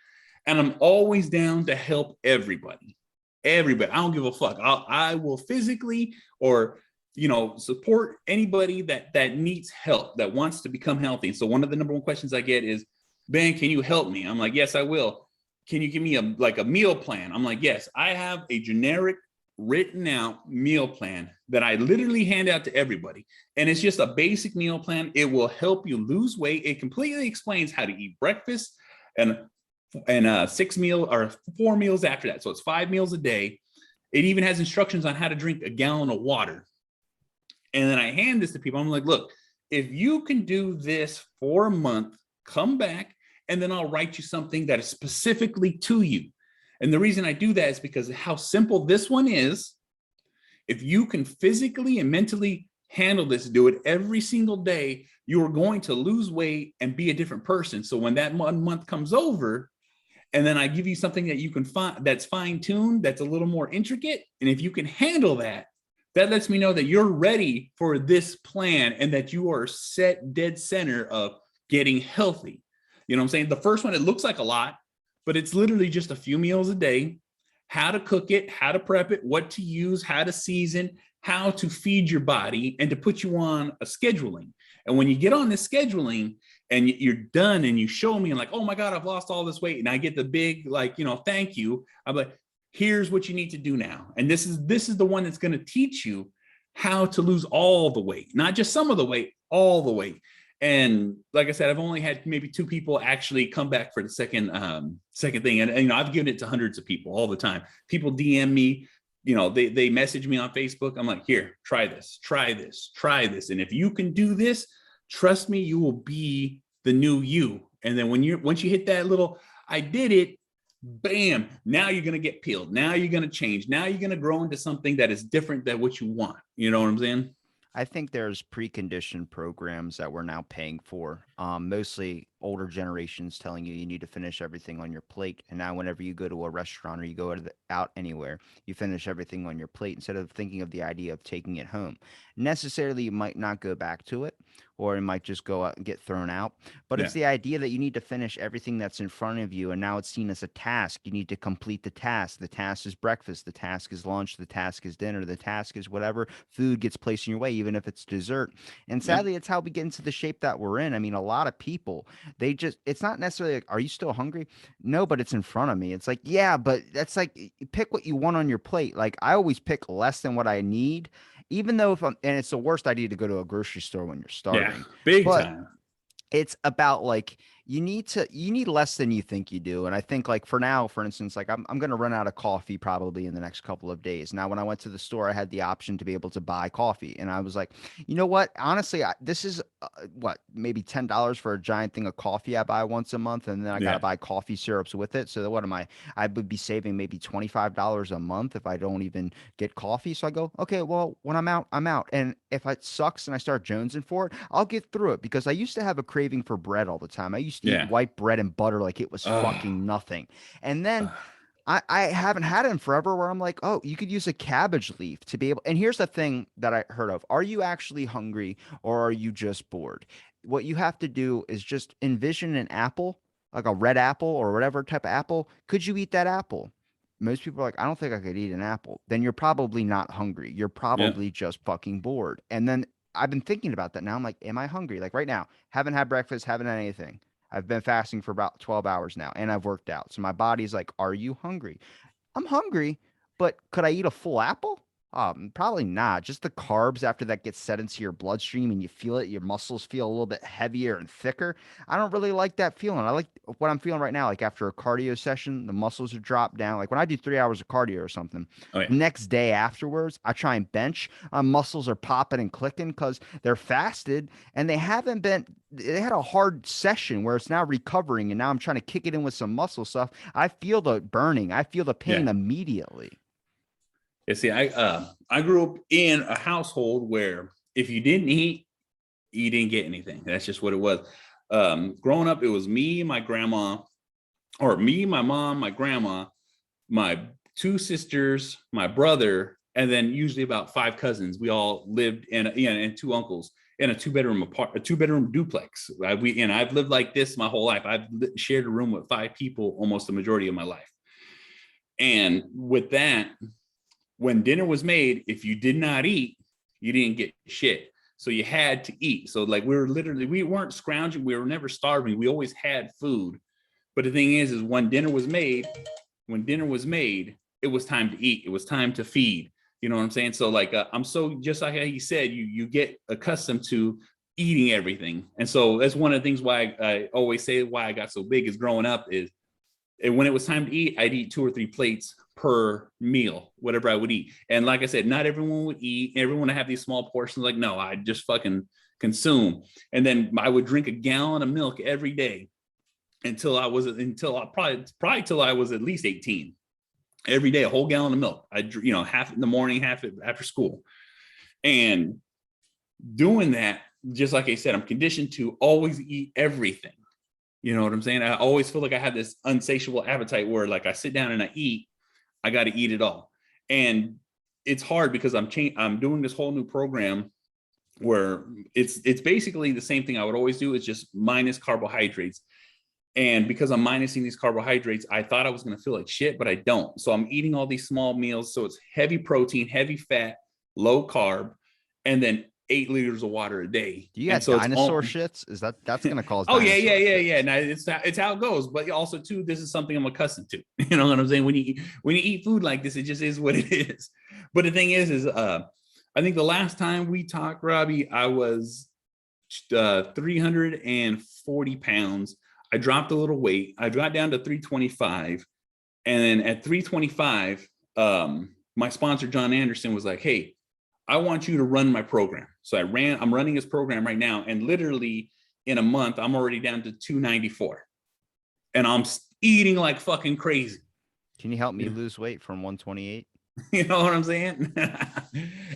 Speaker 2: and I'm always down to help everybody. Everybody, I don't give a fuck. I will physically or support anybody that needs help, that wants to become healthy. So one of the number one questions I get is, Ben, can you help me? I'm like, yes, I will. Can you give me a meal plan? I'm like, yes, I have a generic written out meal plan that I literally hand out to everybody. And it's just a basic meal plan. It will help you lose weight. It completely explains how to eat breakfast and 6 meal or 4 meals after that. So it's 5 meals a day. It even has instructions on how to drink a gallon of water. And then I hand this to people. I'm like, look, if you can do this for a month, come back, and then I'll write you something that is specifically to you. And the reason I do that is because of how simple this one is. If you can physically and mentally handle this, do it every single day, you are going to lose weight and be a different person. So when that 1 month comes over, and then I give you something that you can find that's fine-tuned, that's a little more intricate, and if you can handle that, that lets me know that you're ready for this plan and that you are set dead center of getting healthy. You know what I'm saying? The first one, it looks like a lot, but it's literally just a few meals a day, how to cook it, how to prep it, what to use, how to season, how to feed your body, and to put you on a scheduling. And when you get on this scheduling and you're done and you show me and like, oh my God, I've lost all this weight. And I get the big, thank you. I'm like, here's what you need to do now. And this is the one that's going to teach you how to lose all the weight, not just some of the weight, all the weight. And like I said, I've only had maybe 2 people actually come back for the second thing. And I've given it to hundreds of people all the time. People DM me, they message me on Facebook. I'm like, here, try this. And if you can do this, trust me, you will be the new you. And then once you hit that little, I did it, bam, now you're going to get peeled. Now you're going to change. Now you're going to grow into something that is different than what you want. You know what I'm saying?
Speaker 1: I think there's preconditioned programs that we're now paying for. Mostly older generations telling you need to finish everything on your plate. And now, whenever you go to a restaurant or you go out anywhere, you finish everything on your plate instead of thinking of the idea of taking it home. Necessarily, you might not go back to it, or it might just go out and get thrown out. But
Speaker 2: Yeah.
Speaker 1: it's the idea that you need to finish everything that's in front of you. And now it's seen as a task. You need to complete the task. The task is breakfast. The task is lunch. The task is dinner. The task is whatever food gets placed in your way, even if it's dessert. And
Speaker 2: Yeah.
Speaker 1: sadly, it's how we get into the shape that we're in. I mean, a lot of people, it's not necessarily like, are you still hungry? No, but it's in front of me. It's like, yeah, but that's like, you pick what you want on your plate. Like, I always pick less than what I need, even though and it's the worst idea to go to a grocery store when you're
Speaker 2: Yeah.
Speaker 1: starving.
Speaker 2: Big
Speaker 1: But
Speaker 2: time.
Speaker 1: it's about like you need less than you think you do. And I think like for now, for instance, like I'm gonna run out of coffee probably in the next couple of days. Now, when I went to the store, I had the option to be able to buy coffee, and I was like, you know what? Honestly, this is what, maybe $10 for a giant thing of coffee I buy once a month, and then I gotta
Speaker 2: Yeah.
Speaker 1: buy coffee syrups with it. So that, what am I? I would be saving maybe $25 a month if I don't even get coffee. So I go, okay, well, when I'm out, I'm out. And if it sucks and I start jonesing for it, I'll get through it, because I used to have a craving for bread all the time. I used to eat
Speaker 2: Yeah.
Speaker 1: white bread and butter like it was
Speaker 2: Uh,
Speaker 1: fucking nothing. And then
Speaker 2: uh,
Speaker 1: I haven't had it in forever, where I'm like, oh, you could use a cabbage leaf to be able. And here's the thing that I heard of. Are you actually hungry, or are you just bored? What you have to do is just envision an apple, like a red apple or whatever type of apple. Could you eat that apple? Most people are like, I don't think I could eat an apple. Then you're probably not hungry. You're
Speaker 2: yeah.
Speaker 1: probably just fucking bored. And then I've been thinking about that now. I'm like, am I hungry? Like right now, haven't had breakfast, haven't had anything. I've been fasting for about 12 hours now, and I've worked out. So my body's like, are you hungry? I'm hungry, but could I eat a full apple? Probably not. Just the carbs after that gets set into your bloodstream and you feel it, your muscles feel a little bit heavier and thicker. I don't really like that feeling. I like what I'm feeling right now. Like after a cardio session, the muscles are dropped down. Like when I do 3 hours of cardio or something,
Speaker 2: Oh yeah.
Speaker 1: the next day afterwards, I try and bench. My muscles are popping and clicking because they're fasted, and they haven't been. They had a hard session where it's now recovering, and now I'm trying to kick it in with some muscle stuff. I feel the burning. I feel the
Speaker 2: Yeah.
Speaker 1: pain immediately.
Speaker 2: Yeah. See, I grew up in a household where if you didn't eat, you didn't get anything. That's just what it was. Growing up, it was me, my grandma, or me, my mom, my grandma, my two sisters, my brother, and then usually about five cousins. We all lived in, and two uncles in a two bedroom duplex. I've lived like this my whole life. I've shared a room with five people almost the majority of my life. And with that, when dinner was made, if you did not eat, you didn't get shit. So you had to eat. So like we weren't scrounging. We were never starving. We always had food. But the thing is when dinner was made, it was time to eat. It was time to feed. You know what I'm saying? So like I'm so, just like how he said, you get accustomed to eating everything, and so that's one of the things why I always say why I got so big is growing up is, and when it was time to eat, I'd eat 2 or 3 plates per meal, whatever I would eat. And like I said, not everyone would eat. Everyone would have these small portions. Like, no, I just fucking consume. And then I would drink a gallon of milk every day until I probably till I was at least 18. Every day, a whole gallon of milk. Half in the morning, half after school. And doing that, just like I said, I'm conditioned to always eat everything. You know what I'm saying? I always feel like I have this insatiable appetite where like I sit down and I eat, I got to eat it all. And it's hard because I'm doing this whole new program where it's basically the same thing I would always do. It's just minus carbohydrates. And because I'm minusing these carbohydrates, I thought I was going to feel like shit, but I don't. So I'm eating all these small meals. So it's heavy protein, heavy fat, low carb, and then 8 liters of water a day.
Speaker 1: Do you
Speaker 2: And
Speaker 1: got
Speaker 2: so it's
Speaker 1: dinosaur
Speaker 2: all,
Speaker 1: shits? Is that's gonna cause
Speaker 2: oh yeah, yeah,
Speaker 1: dinosaur
Speaker 2: yeah,
Speaker 1: shits?
Speaker 2: yeah. Now it's how it goes. But also too, this is something I'm accustomed to. You know what I'm saying? When you eat food like this, it just is what it is. But the thing is I think the last time we talked, Robbie, I was 340 pounds. I dropped a little weight. I got down to 325. And then at 325, my sponsor, John Anderson, was like, hey, I want you to run my program. So I'm running his program right now. And literally in a month, I'm already down to 294. And I'm eating like fucking crazy.
Speaker 1: Can you help me lose weight from 128?
Speaker 2: You know what I'm saying?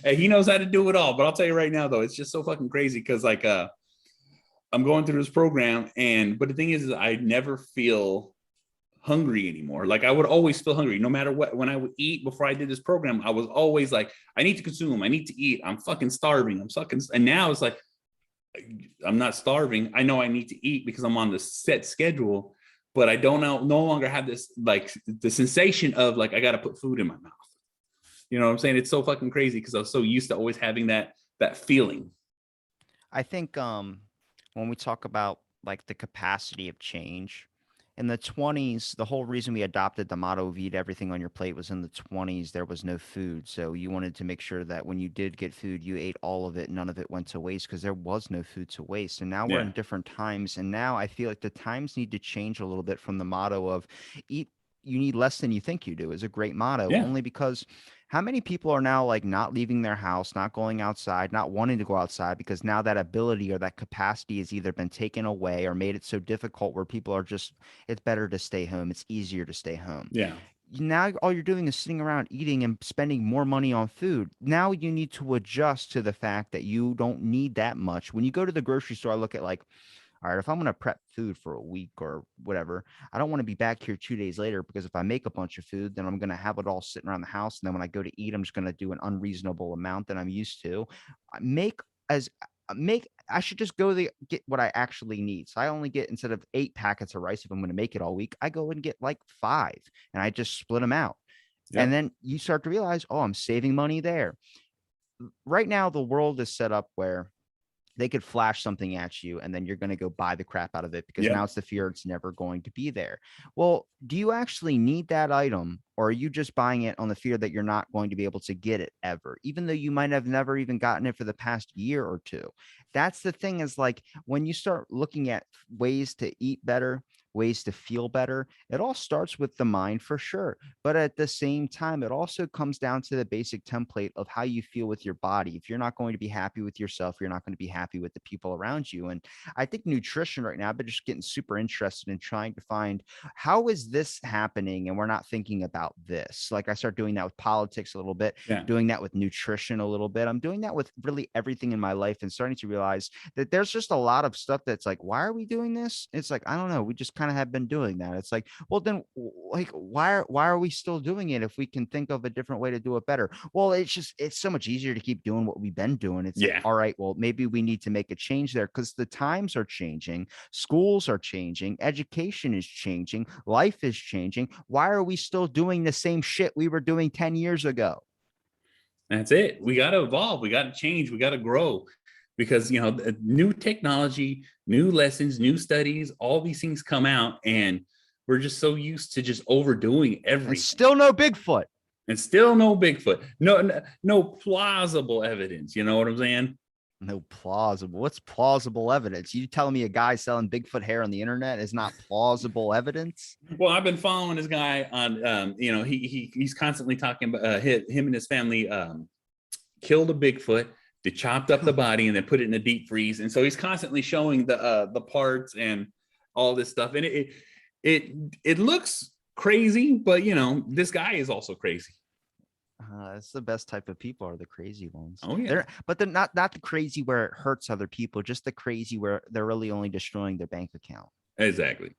Speaker 2: He knows how to do it all. But I'll tell you right now, though, it's just so fucking crazy because like I'm going through this program, but the thing is I never feel hungry anymore. Like I would always feel hungry no matter what. When I would eat before I did this program, I was always like, I need to consume, I need to eat, I'm fucking starving, and now it's like I'm not starving. I know I need to eat because I'm on the set schedule, but I don't no longer have this like the sensation of like I got to put food in my mouth. You know what I'm saying? It's so fucking crazy because I was so used to always having that feeling.
Speaker 1: I think when we talk about like the capacity of change, in the 20s, the whole reason we adopted the motto of eat everything on your plate was in the 20s, there was no food. So you wanted to make sure that when you did get food, you ate all of it. None of it went to waste because there was no food to waste. And now we're
Speaker 2: Yeah.
Speaker 1: in different times. And now I feel like the times need to change a little bit from the motto of eat, you need less than you think you do is a great motto,
Speaker 2: Yeah.
Speaker 1: only because how many people are now like not leaving their house, not going outside, not wanting to go outside because now that ability or that capacity has either been taken away or made it so difficult where people are just, it's better to stay home. It's easier to stay home.
Speaker 2: Yeah.
Speaker 1: Now all you're doing is sitting around eating and spending more money on food. Now you need to adjust to the fact that you don't need that much. When you go to the grocery store, I look at like, all right, if I'm going to prep food for a week or whatever, I don't want to be back here 2 days later because if I make a bunch of food, then I'm going to have it all sitting around the house. And then when I go to eat, I'm just going to do an unreasonable amount that I'm used to. Make as I should just go get what I actually need. So I only get, instead of 8 packets of rice, if I'm going to make it all week, I go and get like 5 and I just split them out. And
Speaker 2: Yep.
Speaker 1: then you start to realize, oh, I'm saving money there. Right now, the world is set up where they could flash something at you and then you're going to go buy the crap out of it because now
Speaker 2: Yep.
Speaker 1: it's the fear it's never going to be there. Well, do you actually need that item or are you just buying it on the fear that you're not going to be able to get it ever, even though you might have never even gotten it for the past year or two? That's the thing, is like when you start looking at ways to eat better, ways to feel better, it all starts with the mind for sure. But at the same time, it also comes down to the basic template of how you feel with your body. If you're not going to be happy with yourself, you're not going to be happy with the people around you. And I think nutrition right now, I've been just getting super interested in trying to find how is this happening and we're not thinking about this. Like I start doing that with politics a little bit,
Speaker 2: Yeah.
Speaker 1: doing that with nutrition a little bit. I'm doing that with really everything in my life and starting to realize that there's just a lot of stuff that's like, why are we doing this? It's like, I don't know. We just kind of have been doing that. It's like, well, then like, why are we still doing it if we can think of a different way to do it better? Well, it's so much easier to keep doing what we've been doing. It's like,
Speaker 2: Yeah.
Speaker 1: all right, well, maybe we need to make a change there because the times are changing, schools are changing, education is changing, life is changing. Why are we still doing the same shit we were doing 10 years ago?
Speaker 2: That's it. We got to evolve. We got to change. We got to grow because, new technology, new lessons, new studies, all these things come out and we're just so used to just overdoing
Speaker 1: And
Speaker 2: everything.
Speaker 1: still no Bigfoot.
Speaker 2: And still no Bigfoot. No plausible evidence. You know what I'm saying?
Speaker 1: No plausible. What's plausible evidence? You telling me a guy selling Bigfoot hair on the internet is not plausible evidence?
Speaker 2: Well, I've been following this guy on, he's constantly talking about him and his family killed a Bigfoot. They chopped up the body and then put it in a deep freeze. And so he's constantly showing the parts and all this stuff. And it looks crazy, but this guy is also crazy.
Speaker 1: It's the best type of people are the crazy ones.
Speaker 2: Oh yeah.
Speaker 1: They're not the crazy where it hurts other people, just the crazy where they're really only destroying their bank account.
Speaker 2: Exactly.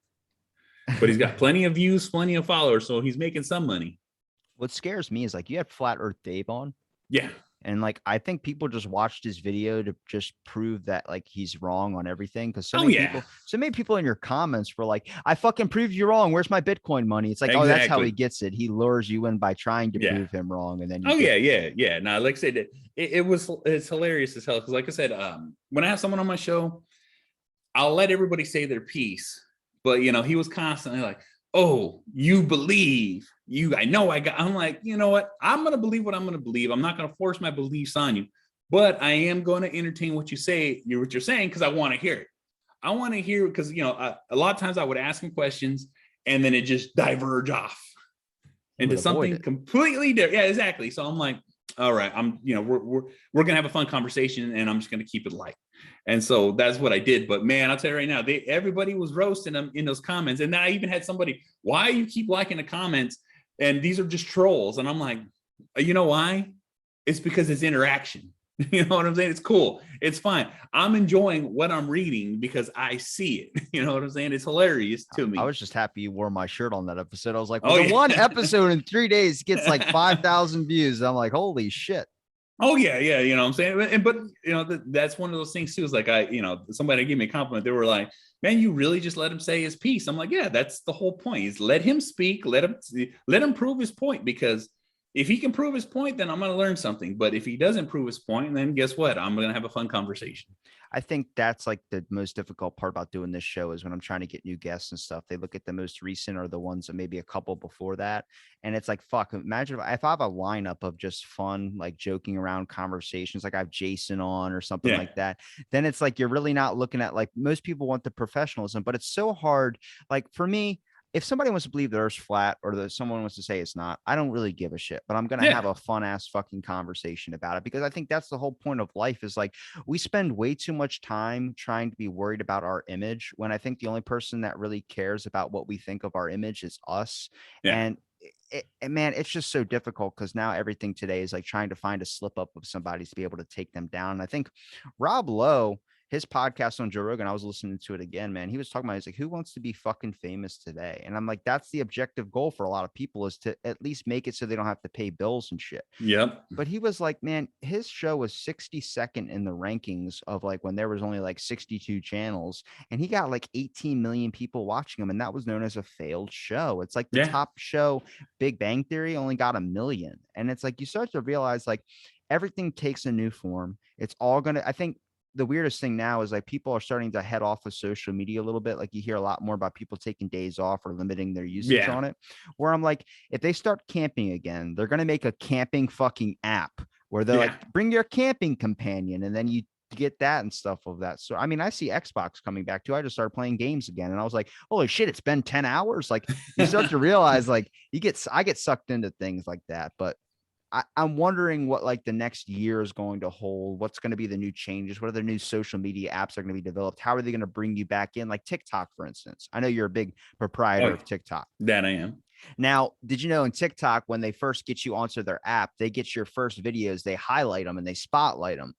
Speaker 2: But he's got plenty of views, plenty of followers, so he's making some money.
Speaker 1: What scares me is like you had Flat Earth Dave on.
Speaker 2: Yeah.
Speaker 1: And like I think people just watched his video to just prove that like he's wrong on everything. Because so many people in your comments were like, I fucking proved you wrong. Where's my Bitcoin money? It's like, oh, that's how he gets it. He lures you in by trying to prove him wrong. And then
Speaker 2: yeah. Now, like I said, it's hilarious as hell. Because like I said, when I have someone on my show, I'll let everybody say their piece. But he was constantly like, oh, you believe I'm like, you know what? I'm going to believe what I'm going to believe. I'm not going to force my beliefs on you, but I am going to entertain what you're saying, because I want to hear it. I want to hear, because, a lot of times I would ask him questions and then it just diverge off into something completely different. Yeah, exactly. So I'm like, all right, we're going to have a fun conversation and I'm just going to keep it light. And so that's what I did. But man, I'll tell you right now, everybody was roasting them in those comments. And then I even had somebody, why you keep liking the comments? And these are just trolls. And I'm like, you know why? It's because it's interaction. You know what I'm saying? It's cool. It's fine. I'm enjoying what I'm reading because I see it. You know what I'm saying? It's hilarious to me.
Speaker 1: I was just happy you wore my shirt on that episode. I was like, well, one episode in 3 days gets like 5,000 views. I'm like, holy shit.
Speaker 2: Oh yeah. You know what I'm saying? But that's one of those things too, is like, somebody gave me a compliment. They were like, man, you really just let him say his piece. I'm like, yeah, that's the whole point, is let him speak, let him prove his point, because if he can prove his point, then I'm going to learn something. But if he doesn't prove his point, then guess what? I'm going to have a fun conversation.
Speaker 1: I think that's like the most difficult part about doing this show is when I'm trying to get new guests and stuff. They look at the most recent or the ones that maybe a couple before that. And it's like, fuck, imagine if I have a lineup of just fun, like joking around conversations, like I have Jason on or something like that. Then it's like, you're really not looking at, like, most people want the professionalism, but it's so hard. Like for me, if somebody wants to believe the Earth's flat or that someone wants to say it's not, I don't really give a shit, but I'm going to have a fun ass fucking conversation about it, because I think that's the whole point of life is like, we spend way too much time trying to be worried about our image when I think the only person that really cares about what we think of our image is us. And man, it's just so difficult because now everything today is like trying to find a slip up of somebody to be able to take them down. And I think Rob Lowe, his podcast on Joe Rogan, I was listening to it again, man. He was talking about, he's like, who wants to be fucking famous today? And I'm like, that's the objective goal for a lot of people, is to at least make it so they don't have to pay bills and shit.
Speaker 2: Yep.
Speaker 1: But he was like, man, his show was 62nd in the rankings of like when there was only like 62 channels, and he got like 18 million people watching him. And that was known as a failed show. It's like the top show, Big Bang Theory, only got 1 million. And it's like, you start to realize like everything takes a new form. It's all going to, I think, the weirdest thing now is like people are starting to head off of social media a little bit. Like you hear a lot more about people taking days off or limiting their usage on it, where I'm like, if they start camping again, they're going to make a camping fucking app where they're like, bring your camping companion. And then you get that and stuff of that. So, I mean, I see Xbox coming back too. I just started playing games again and I was like, holy shit, it's been 10 hours. Like you start to realize like I get sucked into things like that. But I'm wondering what like the next year is going to hold. What's going to be the new changes? What are the new social media apps that are going to be developed? How are they going to bring you back in? Like TikTok, for instance. I know you're a big proprietor of TikTok.
Speaker 2: That I am.
Speaker 1: Now, did you know in TikTok, when they first get you onto their app, they get your first videos, they highlight them and they spotlight them.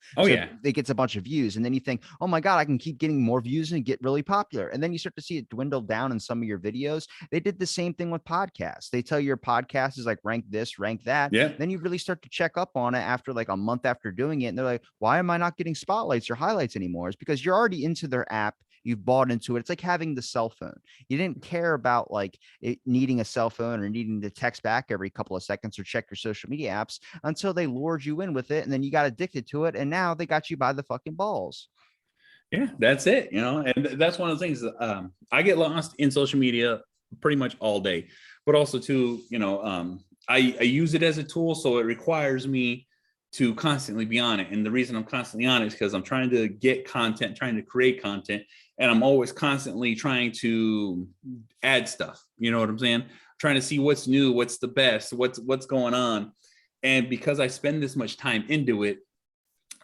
Speaker 1: They get a bunch of views. And then you think, oh my God, I can keep getting more views and get really popular. And then you start to see it dwindle down in some of your videos. They did the same thing with podcasts. They tell your podcast is like rank this, rank that. Then you really start to check up on it after like a month after doing it. And they're like, why am I not getting spotlights or highlights anymore? It's because you're already into their app. You've bought into it. It's like having the cell phone. You didn't care about like it needing a cell phone or needing to text back every couple of seconds or check your social media apps until they lured you in with it. And then you got addicted to it. And now they got you by the fucking balls.
Speaker 2: Yeah, that's it. You know, and that's one of the things I get lost in social media pretty much all day, but also too, you know, I use it as a tool. So it requires me to constantly be on it. And the reason I'm constantly on it is because I'm trying to get content, trying to create content. And I'm always constantly trying to add stuff. You know what I'm saying? Trying to see what's new, what's the best, what's going on. And because I spend this much time into it,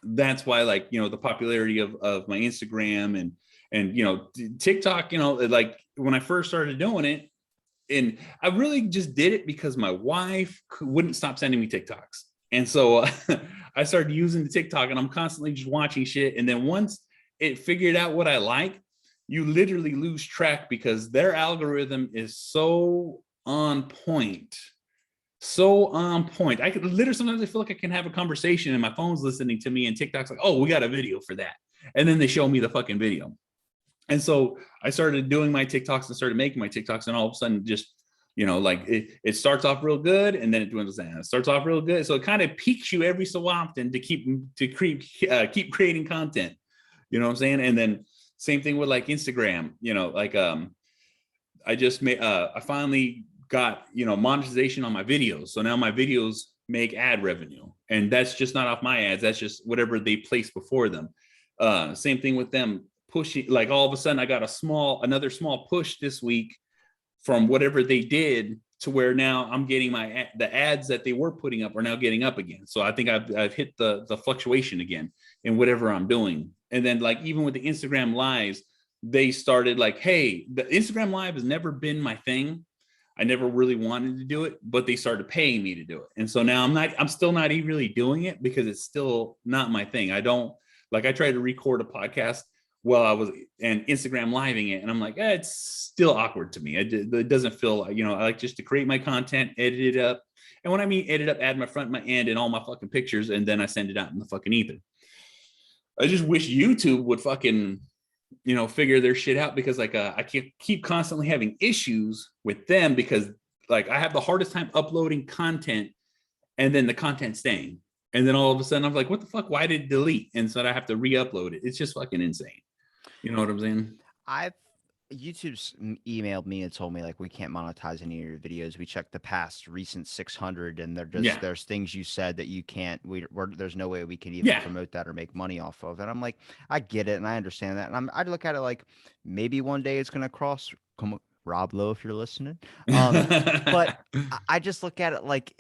Speaker 2: that's why, like, you know, the popularity of my Instagram and, you know, TikTok, you know, like when I first started doing it, and I really just did it because my wife wouldn't stop sending me TikToks. And so I started using the TikTok and I'm constantly just watching shit. And then once it figured out what I like, you literally lose track because their algorithm is so on point. So on point. I could literally sometimes I feel like I can have a conversation and my phone's listening to me and TikTok's like, oh, we got a video for that. And then they show me the fucking video. And so I started doing my TikToks and started making my TikToks, and all of a sudden just, you know, like it starts off real good and then it dwindles down. It starts off real good. So it kind of piques you every so often to keep creating content. You know what I'm saying? And then same thing with like Instagram, you know, like I finally got, you know, monetization on my videos. So now my videos make ad revenue, and that's just not off my ads. That's just whatever they place before them. Same thing with them pushing, like all of a sudden I got another small push this week from whatever they did, to where now I'm getting the ads that they were putting up are now getting up again. So I think I've hit the fluctuation again in whatever I'm doing. And then like even with the Instagram lives, they started like, hey, the Instagram live has never been my thing. I never really wanted to do it, but they started paying me to do it. And so now I'm still not really doing it because it's still not my thing. I tried to record a podcast while I was and Instagram living it, and I'm like, it's still awkward to me. It doesn't feel, you know, I like just to create my content, edit it up. And when I mean edit up, add my front, my end, and all my fucking pictures, and then I send it out in the fucking ether. I just wish YouTube would fucking, you know, figure their shit out, because like I keep constantly having issues with them, because like I have the hardest time uploading content and then the content staying. And then all of a sudden I'm like, what the fuck? Why did it delete? And so I have to re-upload it. It's just fucking insane. You know what I'm saying?
Speaker 1: I've YouTube's emailed me and told me like we can't monetize any of your videos. We checked the past recent 600, and they're just
Speaker 2: Yeah.
Speaker 1: there's things you said that you can't. There's no way we can even
Speaker 2: Yeah.
Speaker 1: promote that or make money off of. And I'm like, I get it and I understand that. And I look at it like maybe one day it's gonna cross. Come, Rob Lowe, if you're listening. But I just look at it like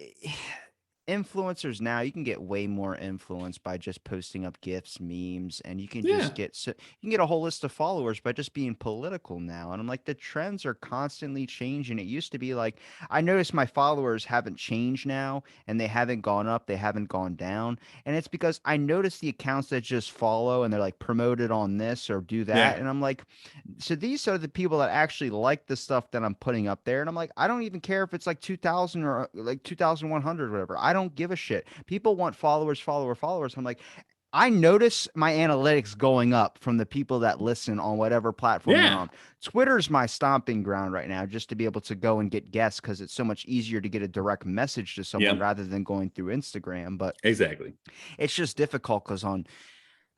Speaker 1: influencers now, you can get way more influence by just posting up gifs, memes, and you can
Speaker 2: Yeah.
Speaker 1: just you can get a whole list of followers by just being political now. And I'm like, the trends are constantly changing. It used to be like, I noticed my followers haven't changed now, and they haven't gone up, they haven't gone down. And it's because I noticed the accounts that just follow and they're like promoted on this or do that.
Speaker 2: Yeah.
Speaker 1: And I'm like, so these are the people that actually like the stuff that I'm putting up there. And I'm like, I don't even care if it's like 2000 or like 2100 or whatever. I don't give a shit. People want followers, followers. I'm like, I notice my analytics going up from the people that listen on whatever platform they're
Speaker 2: Yeah.
Speaker 1: on. Twitter's my stomping ground right now, just to be able to go and get guests, because it's so much easier to get a direct message to someone
Speaker 2: Yeah.
Speaker 1: rather than going through Instagram. But
Speaker 2: Exactly.
Speaker 1: it's just difficult because on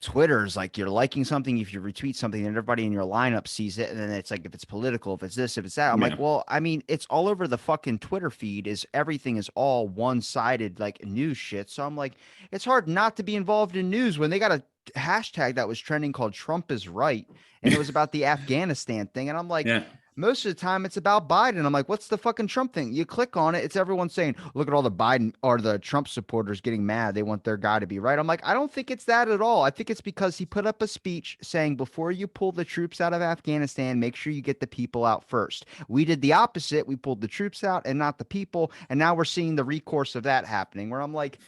Speaker 1: Twitter's like you're liking something, if you retweet something, and everybody in your lineup sees it, and then it's like if it's political, if it's this, if it's that. I'm
Speaker 2: Yeah.
Speaker 1: like, well, I mean, it's all over the fucking Twitter feed. Is everything is all one-sided like news shit. So I'm like, it's hard not to be involved in news when they got a hashtag that was trending called Trump is right, and it was about the Afghanistan thing, and I'm like,
Speaker 2: Yeah.
Speaker 1: most of the time it's about Biden. I'm like, what's the fucking Trump thing? You click on it, it's everyone saying, look at all the Biden or the Trump supporters getting mad. They want their guy to be right. I'm like, I don't think it's that at all. I think it's because he put up a speech saying, before you pull the troops out of Afghanistan, make sure you get the people out first. We did the opposite. We pulled the troops out and not the people. And now we're seeing the recourse of that happening, where I'm like,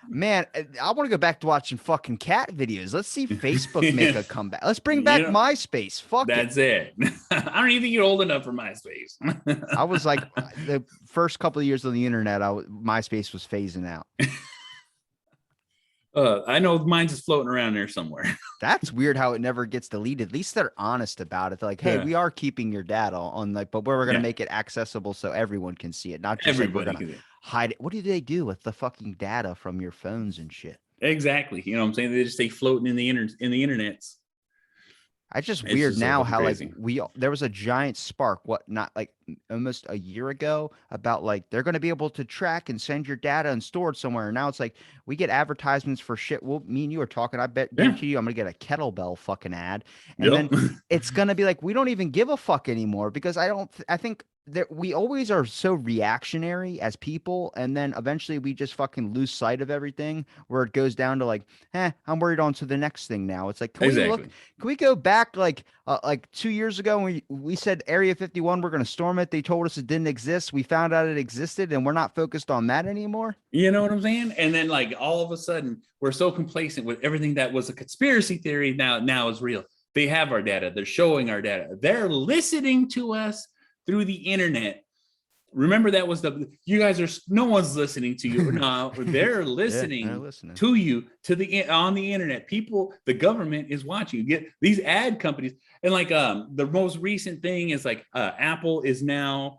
Speaker 1: man, I want to go back to watching fucking cat videos. Let's see Facebook make a comeback. Let's bring
Speaker 2: You
Speaker 1: back
Speaker 2: know,
Speaker 1: MySpace. Fuck it.
Speaker 2: that's it. I don't even think you're old enough for MySpace.
Speaker 1: I was like, the first couple of years on the internet, MySpace was phasing out.
Speaker 2: I know mine's just floating around there somewhere.
Speaker 1: That's weird how it never gets deleted. At least they're honest about it. They're like, hey,
Speaker 2: Yeah.
Speaker 1: we are keeping your data on like, but we're going to
Speaker 2: Yeah.
Speaker 1: make it accessible so everyone can see it. Not just like we're
Speaker 2: Everybody
Speaker 1: going to
Speaker 2: can.
Speaker 1: hide it. What do they do with the fucking data from your phones and shit?
Speaker 2: Exactly. You know what I'm saying? They just stay floating in the internets.
Speaker 1: It's just
Speaker 2: It's
Speaker 1: weird
Speaker 2: just so
Speaker 1: now
Speaker 2: fucking
Speaker 1: how
Speaker 2: crazy.
Speaker 1: like there was a giant spark, what not like almost a year ago, about like they're going to be able to track and send your data and store it somewhere. And now it's like we get advertisements for shit. Well, me and you are talking. I bet
Speaker 2: Yeah.
Speaker 1: guarantee you I'm going to get a kettlebell fucking ad, and
Speaker 2: Yep.
Speaker 1: then it's going to be like we don't even give a fuck anymore, because I think that we always are so reactionary as people, and then eventually we just fucking lose sight of everything, where it goes down to like, I'm worried on to the next thing now. It's like,
Speaker 2: Exactly.
Speaker 1: can we go back like 2 years ago when we said Area 51, we're going to storm it. They told us it didn't exist. We found out it existed, and we're not focused on that anymore.
Speaker 2: You know what I'm saying? And then like all of a sudden we're so complacent with everything that was a conspiracy theory now is real. They have our data. They're showing our data. They're listening to us through the internet. Remember, that was you guys are, no one's listening to you. No, they're listening,
Speaker 1: they're listening
Speaker 2: to you on the internet. People, the government is watching you. Get these ad companies. And like the most recent thing is like Apple is now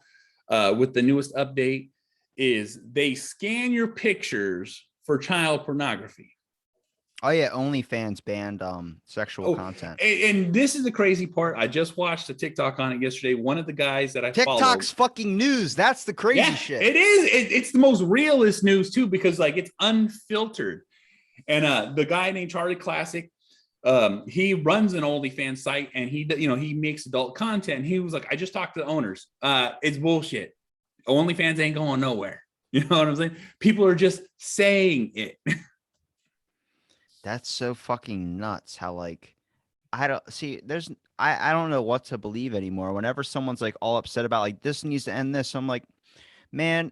Speaker 2: with the newest update is they scan your pictures for child pornography.
Speaker 1: Oh yeah, OnlyFans banned sexual content.
Speaker 2: And this is the crazy part. I just watched a TikTok on it yesterday. One of the guys that I
Speaker 1: TikTok's fucking news. That's the crazy shit.
Speaker 2: It is. It's the most realist news too, because like it's unfiltered. And the guy named Charlie Classic, he runs an OnlyFans site, and he makes adult content. He was like, I just talked to the owners. It's bullshit. OnlyFans ain't going nowhere. You know what I'm saying? People are just saying it.
Speaker 1: That's so fucking nuts how like I don't see I don't know what to believe anymore. Whenever someone's like all upset about like this needs to end this, I'm like, man,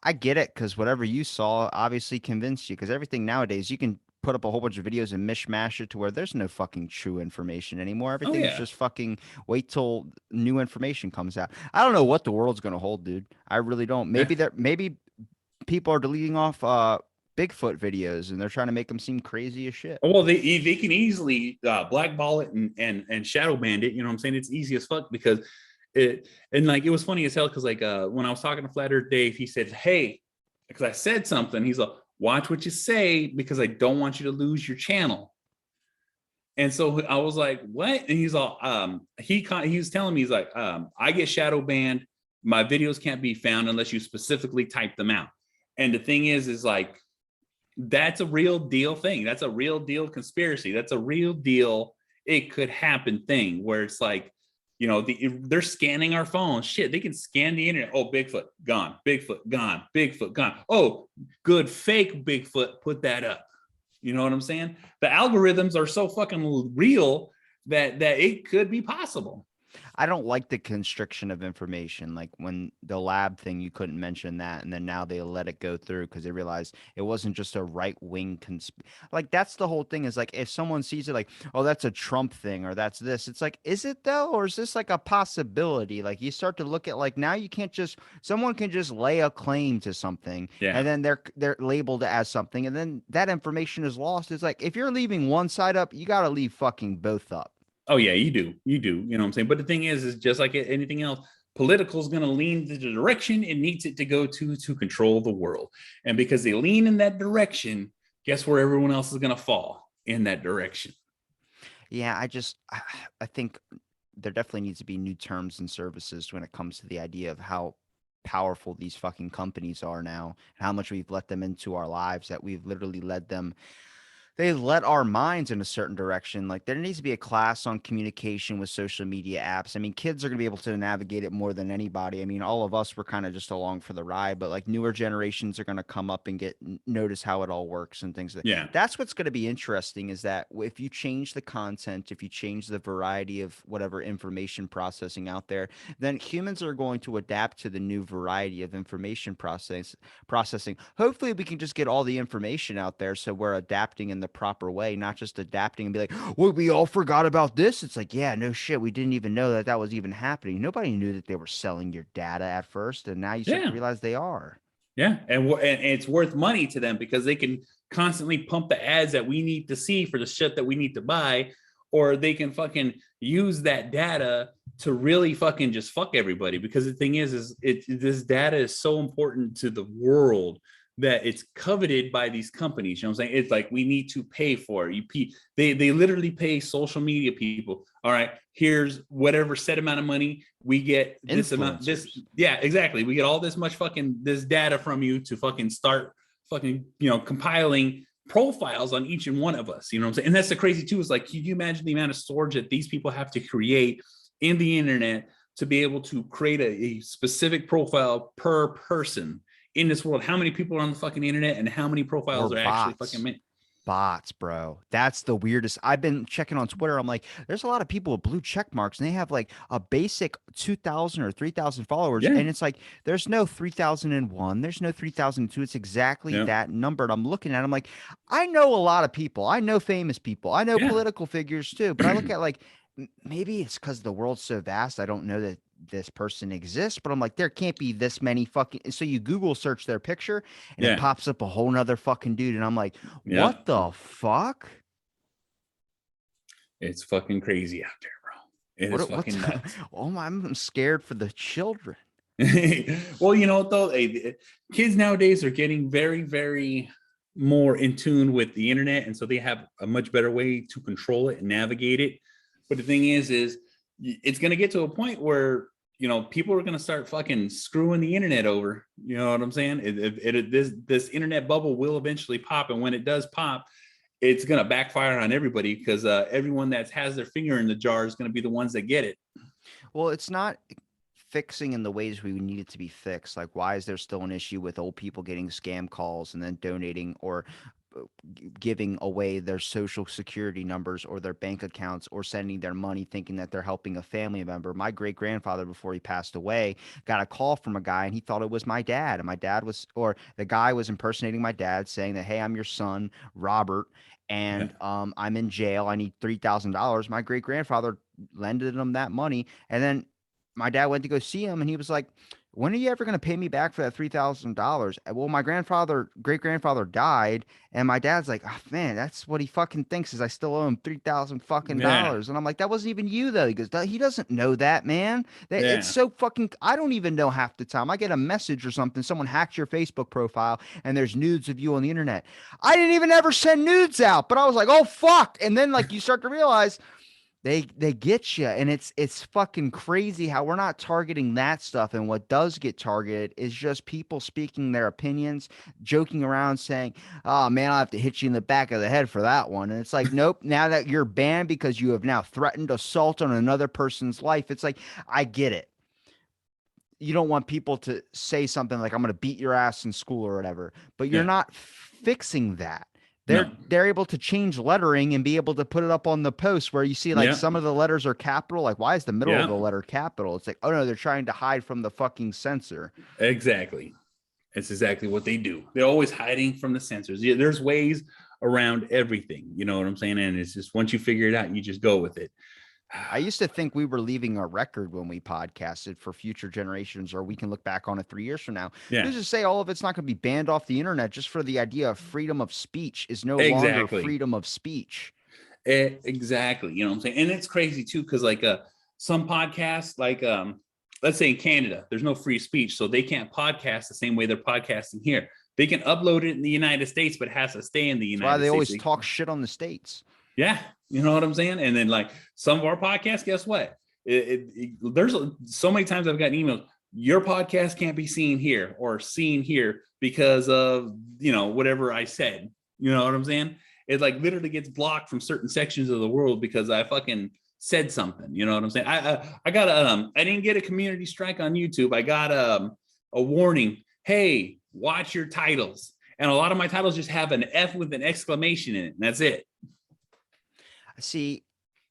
Speaker 1: I get it, because whatever you saw obviously convinced you, because everything nowadays you can put up a whole bunch of videos and mishmash it to where there's no fucking true information anymore. Everything's just fucking wait till new information comes out. I don't know what the world's gonna hold, dude. I really don't. Maybe people are deleting off Bigfoot videos, and they're trying to make them seem crazy as shit.
Speaker 2: Well, they can easily blackball it and shadow ban it. You know what I'm saying? It's easy as fuck, because it was funny as hell, because like when I was talking to Flat Earth Dave, he said, hey, because I said something. He's like, watch what you say because I don't want you to lose your channel. And so I was like, what? And he's all, he was telling me, he's like, I get shadow banned. My videos can't be found unless you specifically type them out. And the thing is like, that's a real deal thing. That's a real deal conspiracy. That's a real deal. It could happen thing where it's like, you know, they're scanning our phones. Shit, they can scan the internet. Oh, Bigfoot gone. Bigfoot gone. Bigfoot gone. Oh, good fake Bigfoot. Put that up. You know what I'm saying? The algorithms are so fucking real that it could be possible.
Speaker 1: I don't like the constriction of information. Like when the lab thing, you couldn't mention that, and then now they let it go through because they realized it wasn't just a right wing like that's the whole thing. Is like if someone sees it, like, oh, that's a Trump thing or that's this. It's like, is it though, or is this like a possibility? Like you start to look at like now you can't just someone can just lay a claim to something,
Speaker 2: Yeah.
Speaker 1: and then they're labeled as something, and then that information is lost. It's like if you're leaving one side up, you got to leave fucking both up.
Speaker 2: Oh yeah, you do. You do. You know what I'm saying? But the thing is just like anything else, political is going to lean to the direction it needs it to go to control the world. And because they lean in that direction, guess where everyone else is going to fall in that direction.
Speaker 1: Yeah, I think there definitely needs to be new terms and services when it comes to the idea of how powerful these fucking companies are now and how much we've let them into our lives, that we've literally led them they let our minds in a certain direction. Like there needs to be a class on communication with social media apps. I mean, kids are going to be able to navigate it more than anybody. I mean, all of us were kind of just along for the ride, but like newer generations are going to come up and notice how it all works and things like
Speaker 2: Yeah.
Speaker 1: that's what's going to be interesting is that if you change the content, if you change the variety of whatever information processing out there, then humans are going to adapt to the new variety of information processing. Hopefully we can just get all the information out there so we're adapting in the proper way, not just adapting and be like, well, we all forgot about this. It's like, yeah, no shit. We didn't even know that was even happening. Nobody knew that they were selling your data at first. And now you start to
Speaker 2: Yeah.
Speaker 1: realize they are.
Speaker 2: Yeah. And it's worth money to them because they can constantly pump the ads that we need to see for the shit that we need to buy, or they can fucking use that data to really fucking just fuck everybody. Because the thing is this data is so important to the world that it's coveted by these companies. You know what I'm saying? It's like we need to pay for it. They literally pay social media people. All right, here's whatever set amount of money we get this amount. This yeah, exactly. We get all this much fucking this data from you to fucking start fucking compiling profiles on each and one of us. You know what I'm saying? And that's the crazy too. Is like, can you imagine the amount of storage that these people have to create in the internet to be able to create a specific profile per person in this world? How many people are on the fucking internet and how many profiles
Speaker 1: Or
Speaker 2: are actually fucking made?
Speaker 1: bots, bro. That's the weirdest. I've been checking on Twitter. I'm like, there's a lot of people with blue check marks and they have like a basic 2,000 or 3,000 followers.
Speaker 2: Yeah.
Speaker 1: And it's like, there's no 3,001. There's no 3,002. It's exactly
Speaker 2: Yeah.
Speaker 1: that number. And I'm looking at it, I'm like, I know a lot of people. I know famous people. I know
Speaker 2: Yeah.
Speaker 1: political figures too. But I look at like, maybe it's because the world's so vast. I don't know that this person exists, but I'm like, there can't be this many fucking. So you Google search their picture and it
Speaker 2: Yeah.
Speaker 1: pops up a whole nother fucking dude. And I'm like,
Speaker 2: Yeah.
Speaker 1: what the fuck?
Speaker 2: It's fucking crazy out there, bro. It is
Speaker 1: What's
Speaker 2: fucking nuts.
Speaker 1: oh my, I'm scared for the children.
Speaker 2: Well, you know what though? Kids nowadays are getting very, very more in tune with the internet, and so they have a much better way to control it and navigate it. But the thing is it's going to get to a point where people are going to start fucking screwing the internet over. You know what I'm saying? This internet bubble will eventually pop, and when it does pop, it's going to backfire on everybody because everyone that has their finger in the jar is going to be the ones that get it.
Speaker 1: Well, it's not fixing in the ways we need it to be fixed. Like, why is there still an issue with old people getting scam calls and then donating or giving away their social security numbers or their bank accounts or sending their money thinking that they're helping a family member? My great grandfather, before he passed away, got a call from a guy and he thought it was my dad. And my dad was, or the guy was impersonating my dad saying that, hey, I'm your son, Robert,
Speaker 2: Yeah.
Speaker 1: and I'm in jail. I need $3,000. My great grandfather lended him that money. And then my dad went to go see him and he was like, when are you ever going to pay me back for that $3,000? Well, my great grandfather died, and my dad's like, oh, man, that's what he fucking thinks is I still owe him 3,000 fucking
Speaker 2: Yeah,
Speaker 1: dollars. And I'm like, that wasn't even you though. He goes, he doesn't know that, man. That it's
Speaker 2: yeah,
Speaker 1: so fucking. I don't even know half the time. I get a message or something, someone hacks your Facebook profile, and there's nudes of you on the internet. I didn't even ever send nudes out, but I was like, oh fuck. And then like you start to realize they get you, and it's fucking crazy how we're not targeting that stuff, and what does get targeted is just people speaking their opinions, joking around saying, oh man, I'll have to hit you in the back of the head for that one. And it's like, nope, now that you're banned because you have now threatened assault on another person's life, it's like, I get it. You don't want people to say something like, I'm going to beat your ass in school or whatever, but you're
Speaker 2: yeah.
Speaker 1: not fixing that. they're
Speaker 2: No.
Speaker 1: they're able to change lettering and be able to put it up on the post where you see like
Speaker 2: Yeah,
Speaker 1: some of the letters are capital. Like, why is the middle of
Speaker 2: yeah,
Speaker 1: the letter capital? It's like, oh no, they're trying to hide from the fucking censor.
Speaker 2: exactly. It's exactly what they do. They're always hiding from the censors. Yeah, there's ways around everything. You know what I'm saying? And it's just once you figure it out, you just go with it.
Speaker 1: I used to think we were leaving a record when we podcasted for future generations, or we can look back on it 3 years from now.
Speaker 2: Yeah,
Speaker 1: Who's to say all of it's not going to be banned off the internet just for the idea of freedom of speech is no longer
Speaker 2: exactly.
Speaker 1: freedom of speech?
Speaker 2: Exactly. You know what I'm saying? And it's crazy too, because like some podcasts, like let's say in Canada, there's no free speech, so they can't podcast the same way they're podcasting here. They can upload it in the United States, but it has to stay in the
Speaker 1: That's why
Speaker 2: United
Speaker 1: they
Speaker 2: States.
Speaker 1: always talk shit on the states.
Speaker 2: Yeah, you know what I'm saying? And then like some of our podcasts, guess what? There's so many times I've gotten emails. Your podcast can't be seen here or seen here because of whatever I said. You know what I'm saying? It like literally gets blocked from certain sections of the world because I fucking said something. You know what I'm saying? I got I didn't get a community strike on YouTube. I got a warning. Hey, watch your titles. And a lot of my titles just have an F with an exclamation in it, and that's it.
Speaker 1: See,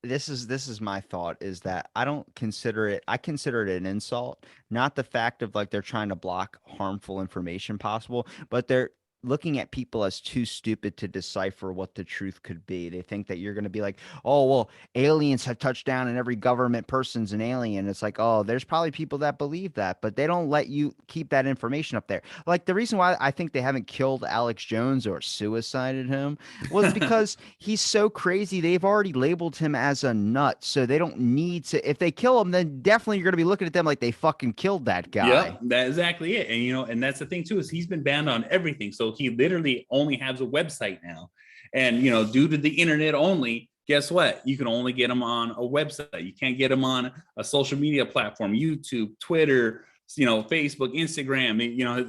Speaker 1: this is my thought is that I consider it an insult, not the fact of like they're trying to block harmful information possible, but they're looking at people as too stupid to decipher what the truth could be. They think that you're going to be like, "Oh, well, aliens have touched down and every government person's an alien." It's like, "Oh, there's probably people that believe that, but they don't let you keep that information up there." Like the reason why I think they haven't killed Alex Jones or suicided him was because he's so crazy. They've already labeled him as a nut, so they don't need to. If they kill him, then definitely you're going to be looking at them like they fucking killed that
Speaker 2: Yep,
Speaker 1: guy.
Speaker 2: that's exactly it. And that's the thing too, is he's been banned on everything. So he literally only has a website now. And due to the internet only, guess what? You can only get him on a website. You can't get him on a social media platform, YouTube, Twitter, Facebook, Instagram.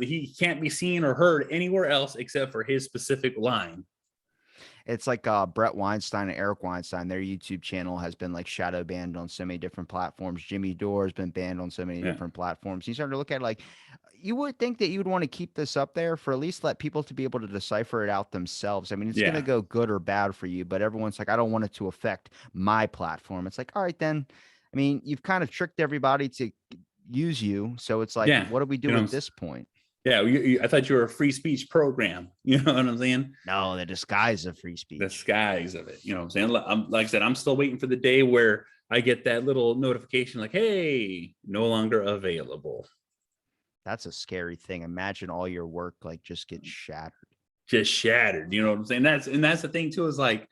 Speaker 2: He can't be seen or heard anywhere else except for his specific line.
Speaker 1: It's like Brett Weinstein and Eric Weinstein. Their YouTube channel has been like shadow banned on so many different platforms. Jimmy Dore has been banned on so many
Speaker 2: Yeah.
Speaker 1: different platforms. You start to look at it like you would think that you would want to keep this up there for at least let people to be able to decipher it out themselves. I mean, it's going to
Speaker 2: Yeah.
Speaker 1: go good or bad for you, but everyone's like, I don't want it to affect my platform. It's like, all right, then. I mean, you've kind of tricked everybody to use you. So it's like,
Speaker 2: Yeah.
Speaker 1: what do we do at this point?
Speaker 2: Yeah. I thought you were a free speech program. You know what I'm saying?
Speaker 1: No, the disguise of free speech.
Speaker 2: The skies of it. You know what I'm saying? Like I said, I'm still waiting for the day where I get that little notification like, hey, no longer available.
Speaker 1: That's a scary thing. Imagine all your work like just gets shattered.
Speaker 2: Just shattered. You know what I'm saying? That's the thing too, is like,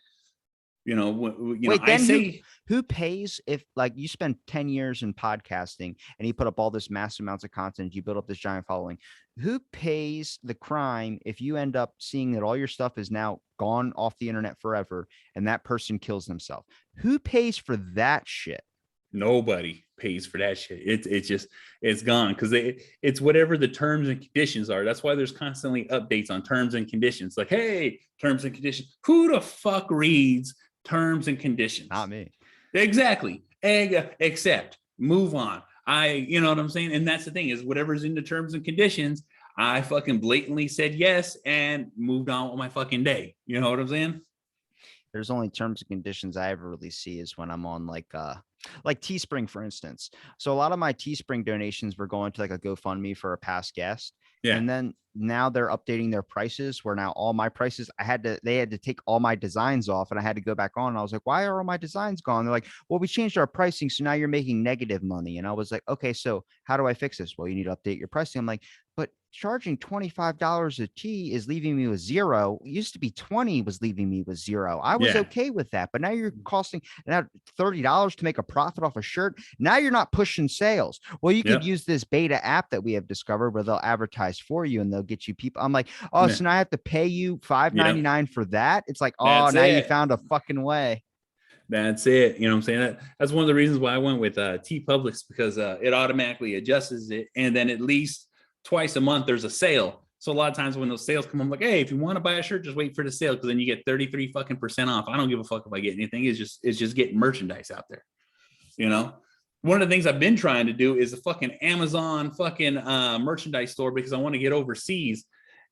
Speaker 1: Wait,
Speaker 2: I
Speaker 1: then
Speaker 2: say
Speaker 1: who pays if like you spend 10 years in podcasting and you put up all this massive amounts of content, you build up this giant following. Who pays the crime if you end up seeing that all your stuff is now gone off the internet forever and that person kills themselves? Who pays for that shit?
Speaker 2: nobody pays for that shit. It's gone because it's whatever the terms and conditions are. That's why there's constantly updates on terms and conditions. Like, hey, terms and conditions. Who the fuck reads terms and conditions?
Speaker 1: Not me.
Speaker 2: Exactly. Except move on. You know what I'm saying? And that's the thing, is whatever's in the terms and conditions, I fucking blatantly said yes and moved on with my fucking day. You know what I'm saying?
Speaker 1: There's only terms and conditions I ever really see is when I'm on like Teespring, for instance. So a lot of my Teespring donations were going to like a GoFundMe for a past guest.
Speaker 2: Yeah.
Speaker 1: And then now they're updating their prices where now all my prices, they had to take all my designs off and I had to go back on. And I was like, why are all my designs gone? They're like, well, we changed our pricing. So now you're making negative money. And I was like, okay, so how do I fix this? Well, you need to update your pricing. I'm like, but charging $25 a tee is leaving me with zero. It used to be 20 was leaving me with zero. I was
Speaker 2: Yeah.
Speaker 1: okay with that. But now you're costing now $30 to make a profit off a shirt. Now you're not pushing sales. Well, you could
Speaker 2: Yep.
Speaker 1: use this beta app that we have discovered where they'll advertise for you and they'll get you people. I'm like, oh,
Speaker 2: Yeah.
Speaker 1: so now I have to pay you
Speaker 2: Yep.
Speaker 1: $5.99 for that. It's like, oh,
Speaker 2: That's
Speaker 1: now you
Speaker 2: it.
Speaker 1: found a fucking way.
Speaker 2: That's it. You know what I'm saying? That's one of the reasons why I went with T Publix, because it automatically adjusts it. And then at least twice a month, there's a sale. So a lot of times when those sales come, I'm like, hey, if you want to buy a shirt, just wait for the sale. Cause then you get 33 fucking % off. I don't give a fuck if I get anything. It's just getting merchandise out there. You know, one of the things I've been trying to do is a fucking Amazon fucking merchandise store, because I want to get overseas.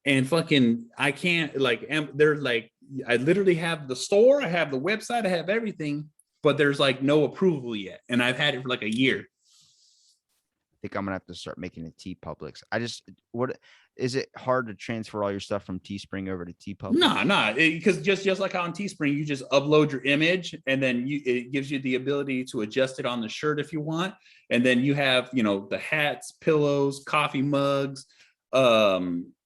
Speaker 2: And fucking, I can't, like, they're like, I literally have the store, I have the website, I have everything, but there's like no approval yet. And I've had it for like a year.
Speaker 1: I think I'm gonna have to start making a T Publix. What is it hard to transfer all your stuff from Teespring over to T Publix?
Speaker 2: No, because just like on Teespring, you just upload your image, and then it gives you the ability to adjust it on the shirt if you want. And then you have, you know, the hats, pillows, coffee mugs,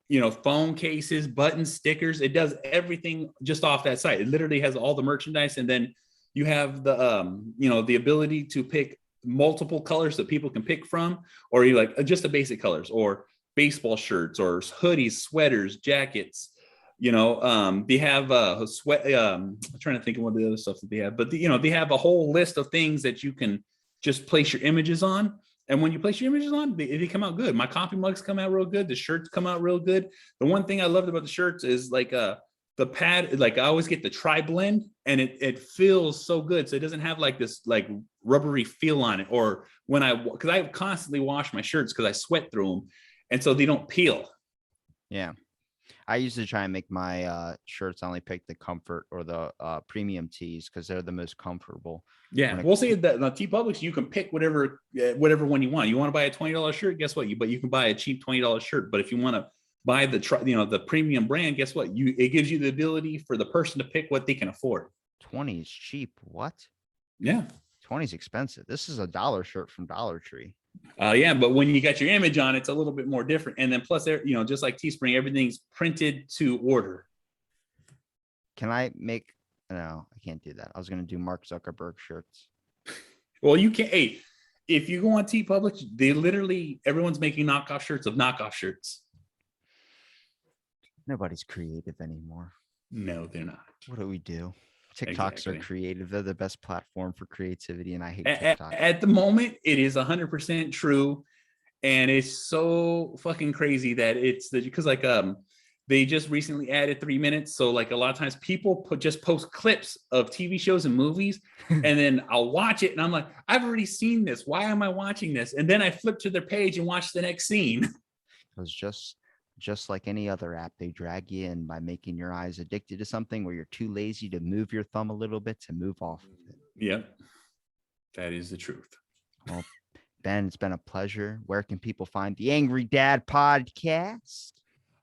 Speaker 2: you know, phone cases, buttons, stickers. It does everything just off that site. It literally has all the merchandise. And then you have the, you know, the ability to pick multiple colors that people can pick from, or you like just the basic colors, or baseball shirts, or hoodies, sweaters, jackets. You know, they have a sweat. I'm trying to think of one of the other stuff that they have, but you know, they have a whole list of things that you can just place your images on. And when you place your images on, they come out good. My coffee mugs come out real good. The shirts come out real good. The one thing I loved about the shirts is like the pad, like I always get the tri-blend, and it feels so good. So it doesn't have like this like rubbery feel on it. Or when because I constantly wash my shirts because I sweat through them, and so they don't peel.
Speaker 1: Yeah. I used to try and make my shirts. I only pick the comfort or the premium tees because they're the most comfortable.
Speaker 2: Yeah, we'll say that on T Publix, you can pick whatever one you want. You want to buy a $20 shirt, guess what? But you can buy a cheap $20 shirt. But if you want to buy the premium brand, guess what? It gives you the ability for the person to pick what they can afford.
Speaker 1: 20 is cheap. What?
Speaker 2: Yeah,
Speaker 1: 20 is expensive. This is a $1 shirt from Dollar Tree.
Speaker 2: Yeah, but when you got your image on, it's a little bit more different. And then plus, you know, just like Teespring, everything's printed to order.
Speaker 1: Can I make? No, I can't do that. I was going to do Mark Zuckerberg shirts.
Speaker 2: Well, you can't. Hey, if you go on T Public, everyone's making knockoff shirts of knockoff shirts.
Speaker 1: Nobody's creative anymore.
Speaker 2: No, they're not.
Speaker 1: What do we do? TikToks are creative. They're the best platform for creativity, and I hate TikTok.
Speaker 2: At the moment, it is 100% true, and it's so fucking crazy that because like they just recently added 3 minutes, so like a lot of times people just post clips of TV shows and movies, and then I'll watch it, and I'm like, I've already seen this. Why am I watching this? And then I flip to their page and watch the next scene.
Speaker 1: It was just like any other app, they drag you in by making your eyes addicted to something where you're too lazy to move your thumb a little bit to move off of it.
Speaker 2: Yep. That is the truth.
Speaker 1: Well, Ben, it's been a pleasure. Where can people find the Angry Dad podcast?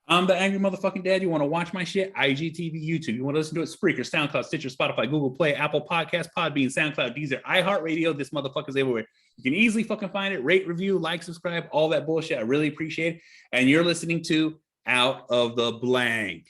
Speaker 2: I'm the Angry Motherfucking Dad. You want to watch my shit? IGTV, YouTube. You want to listen to it? Spreaker, SoundCloud, Stitcher, Spotify, Google Play, Apple Podcasts, Podbean, SoundCloud, Deezer, iHeartRadio. This motherfucker's everywhere. You can easily fucking find it. Rate, review, like, subscribe, all that bullshit. I really appreciate it. And you're listening to Out of the Blank.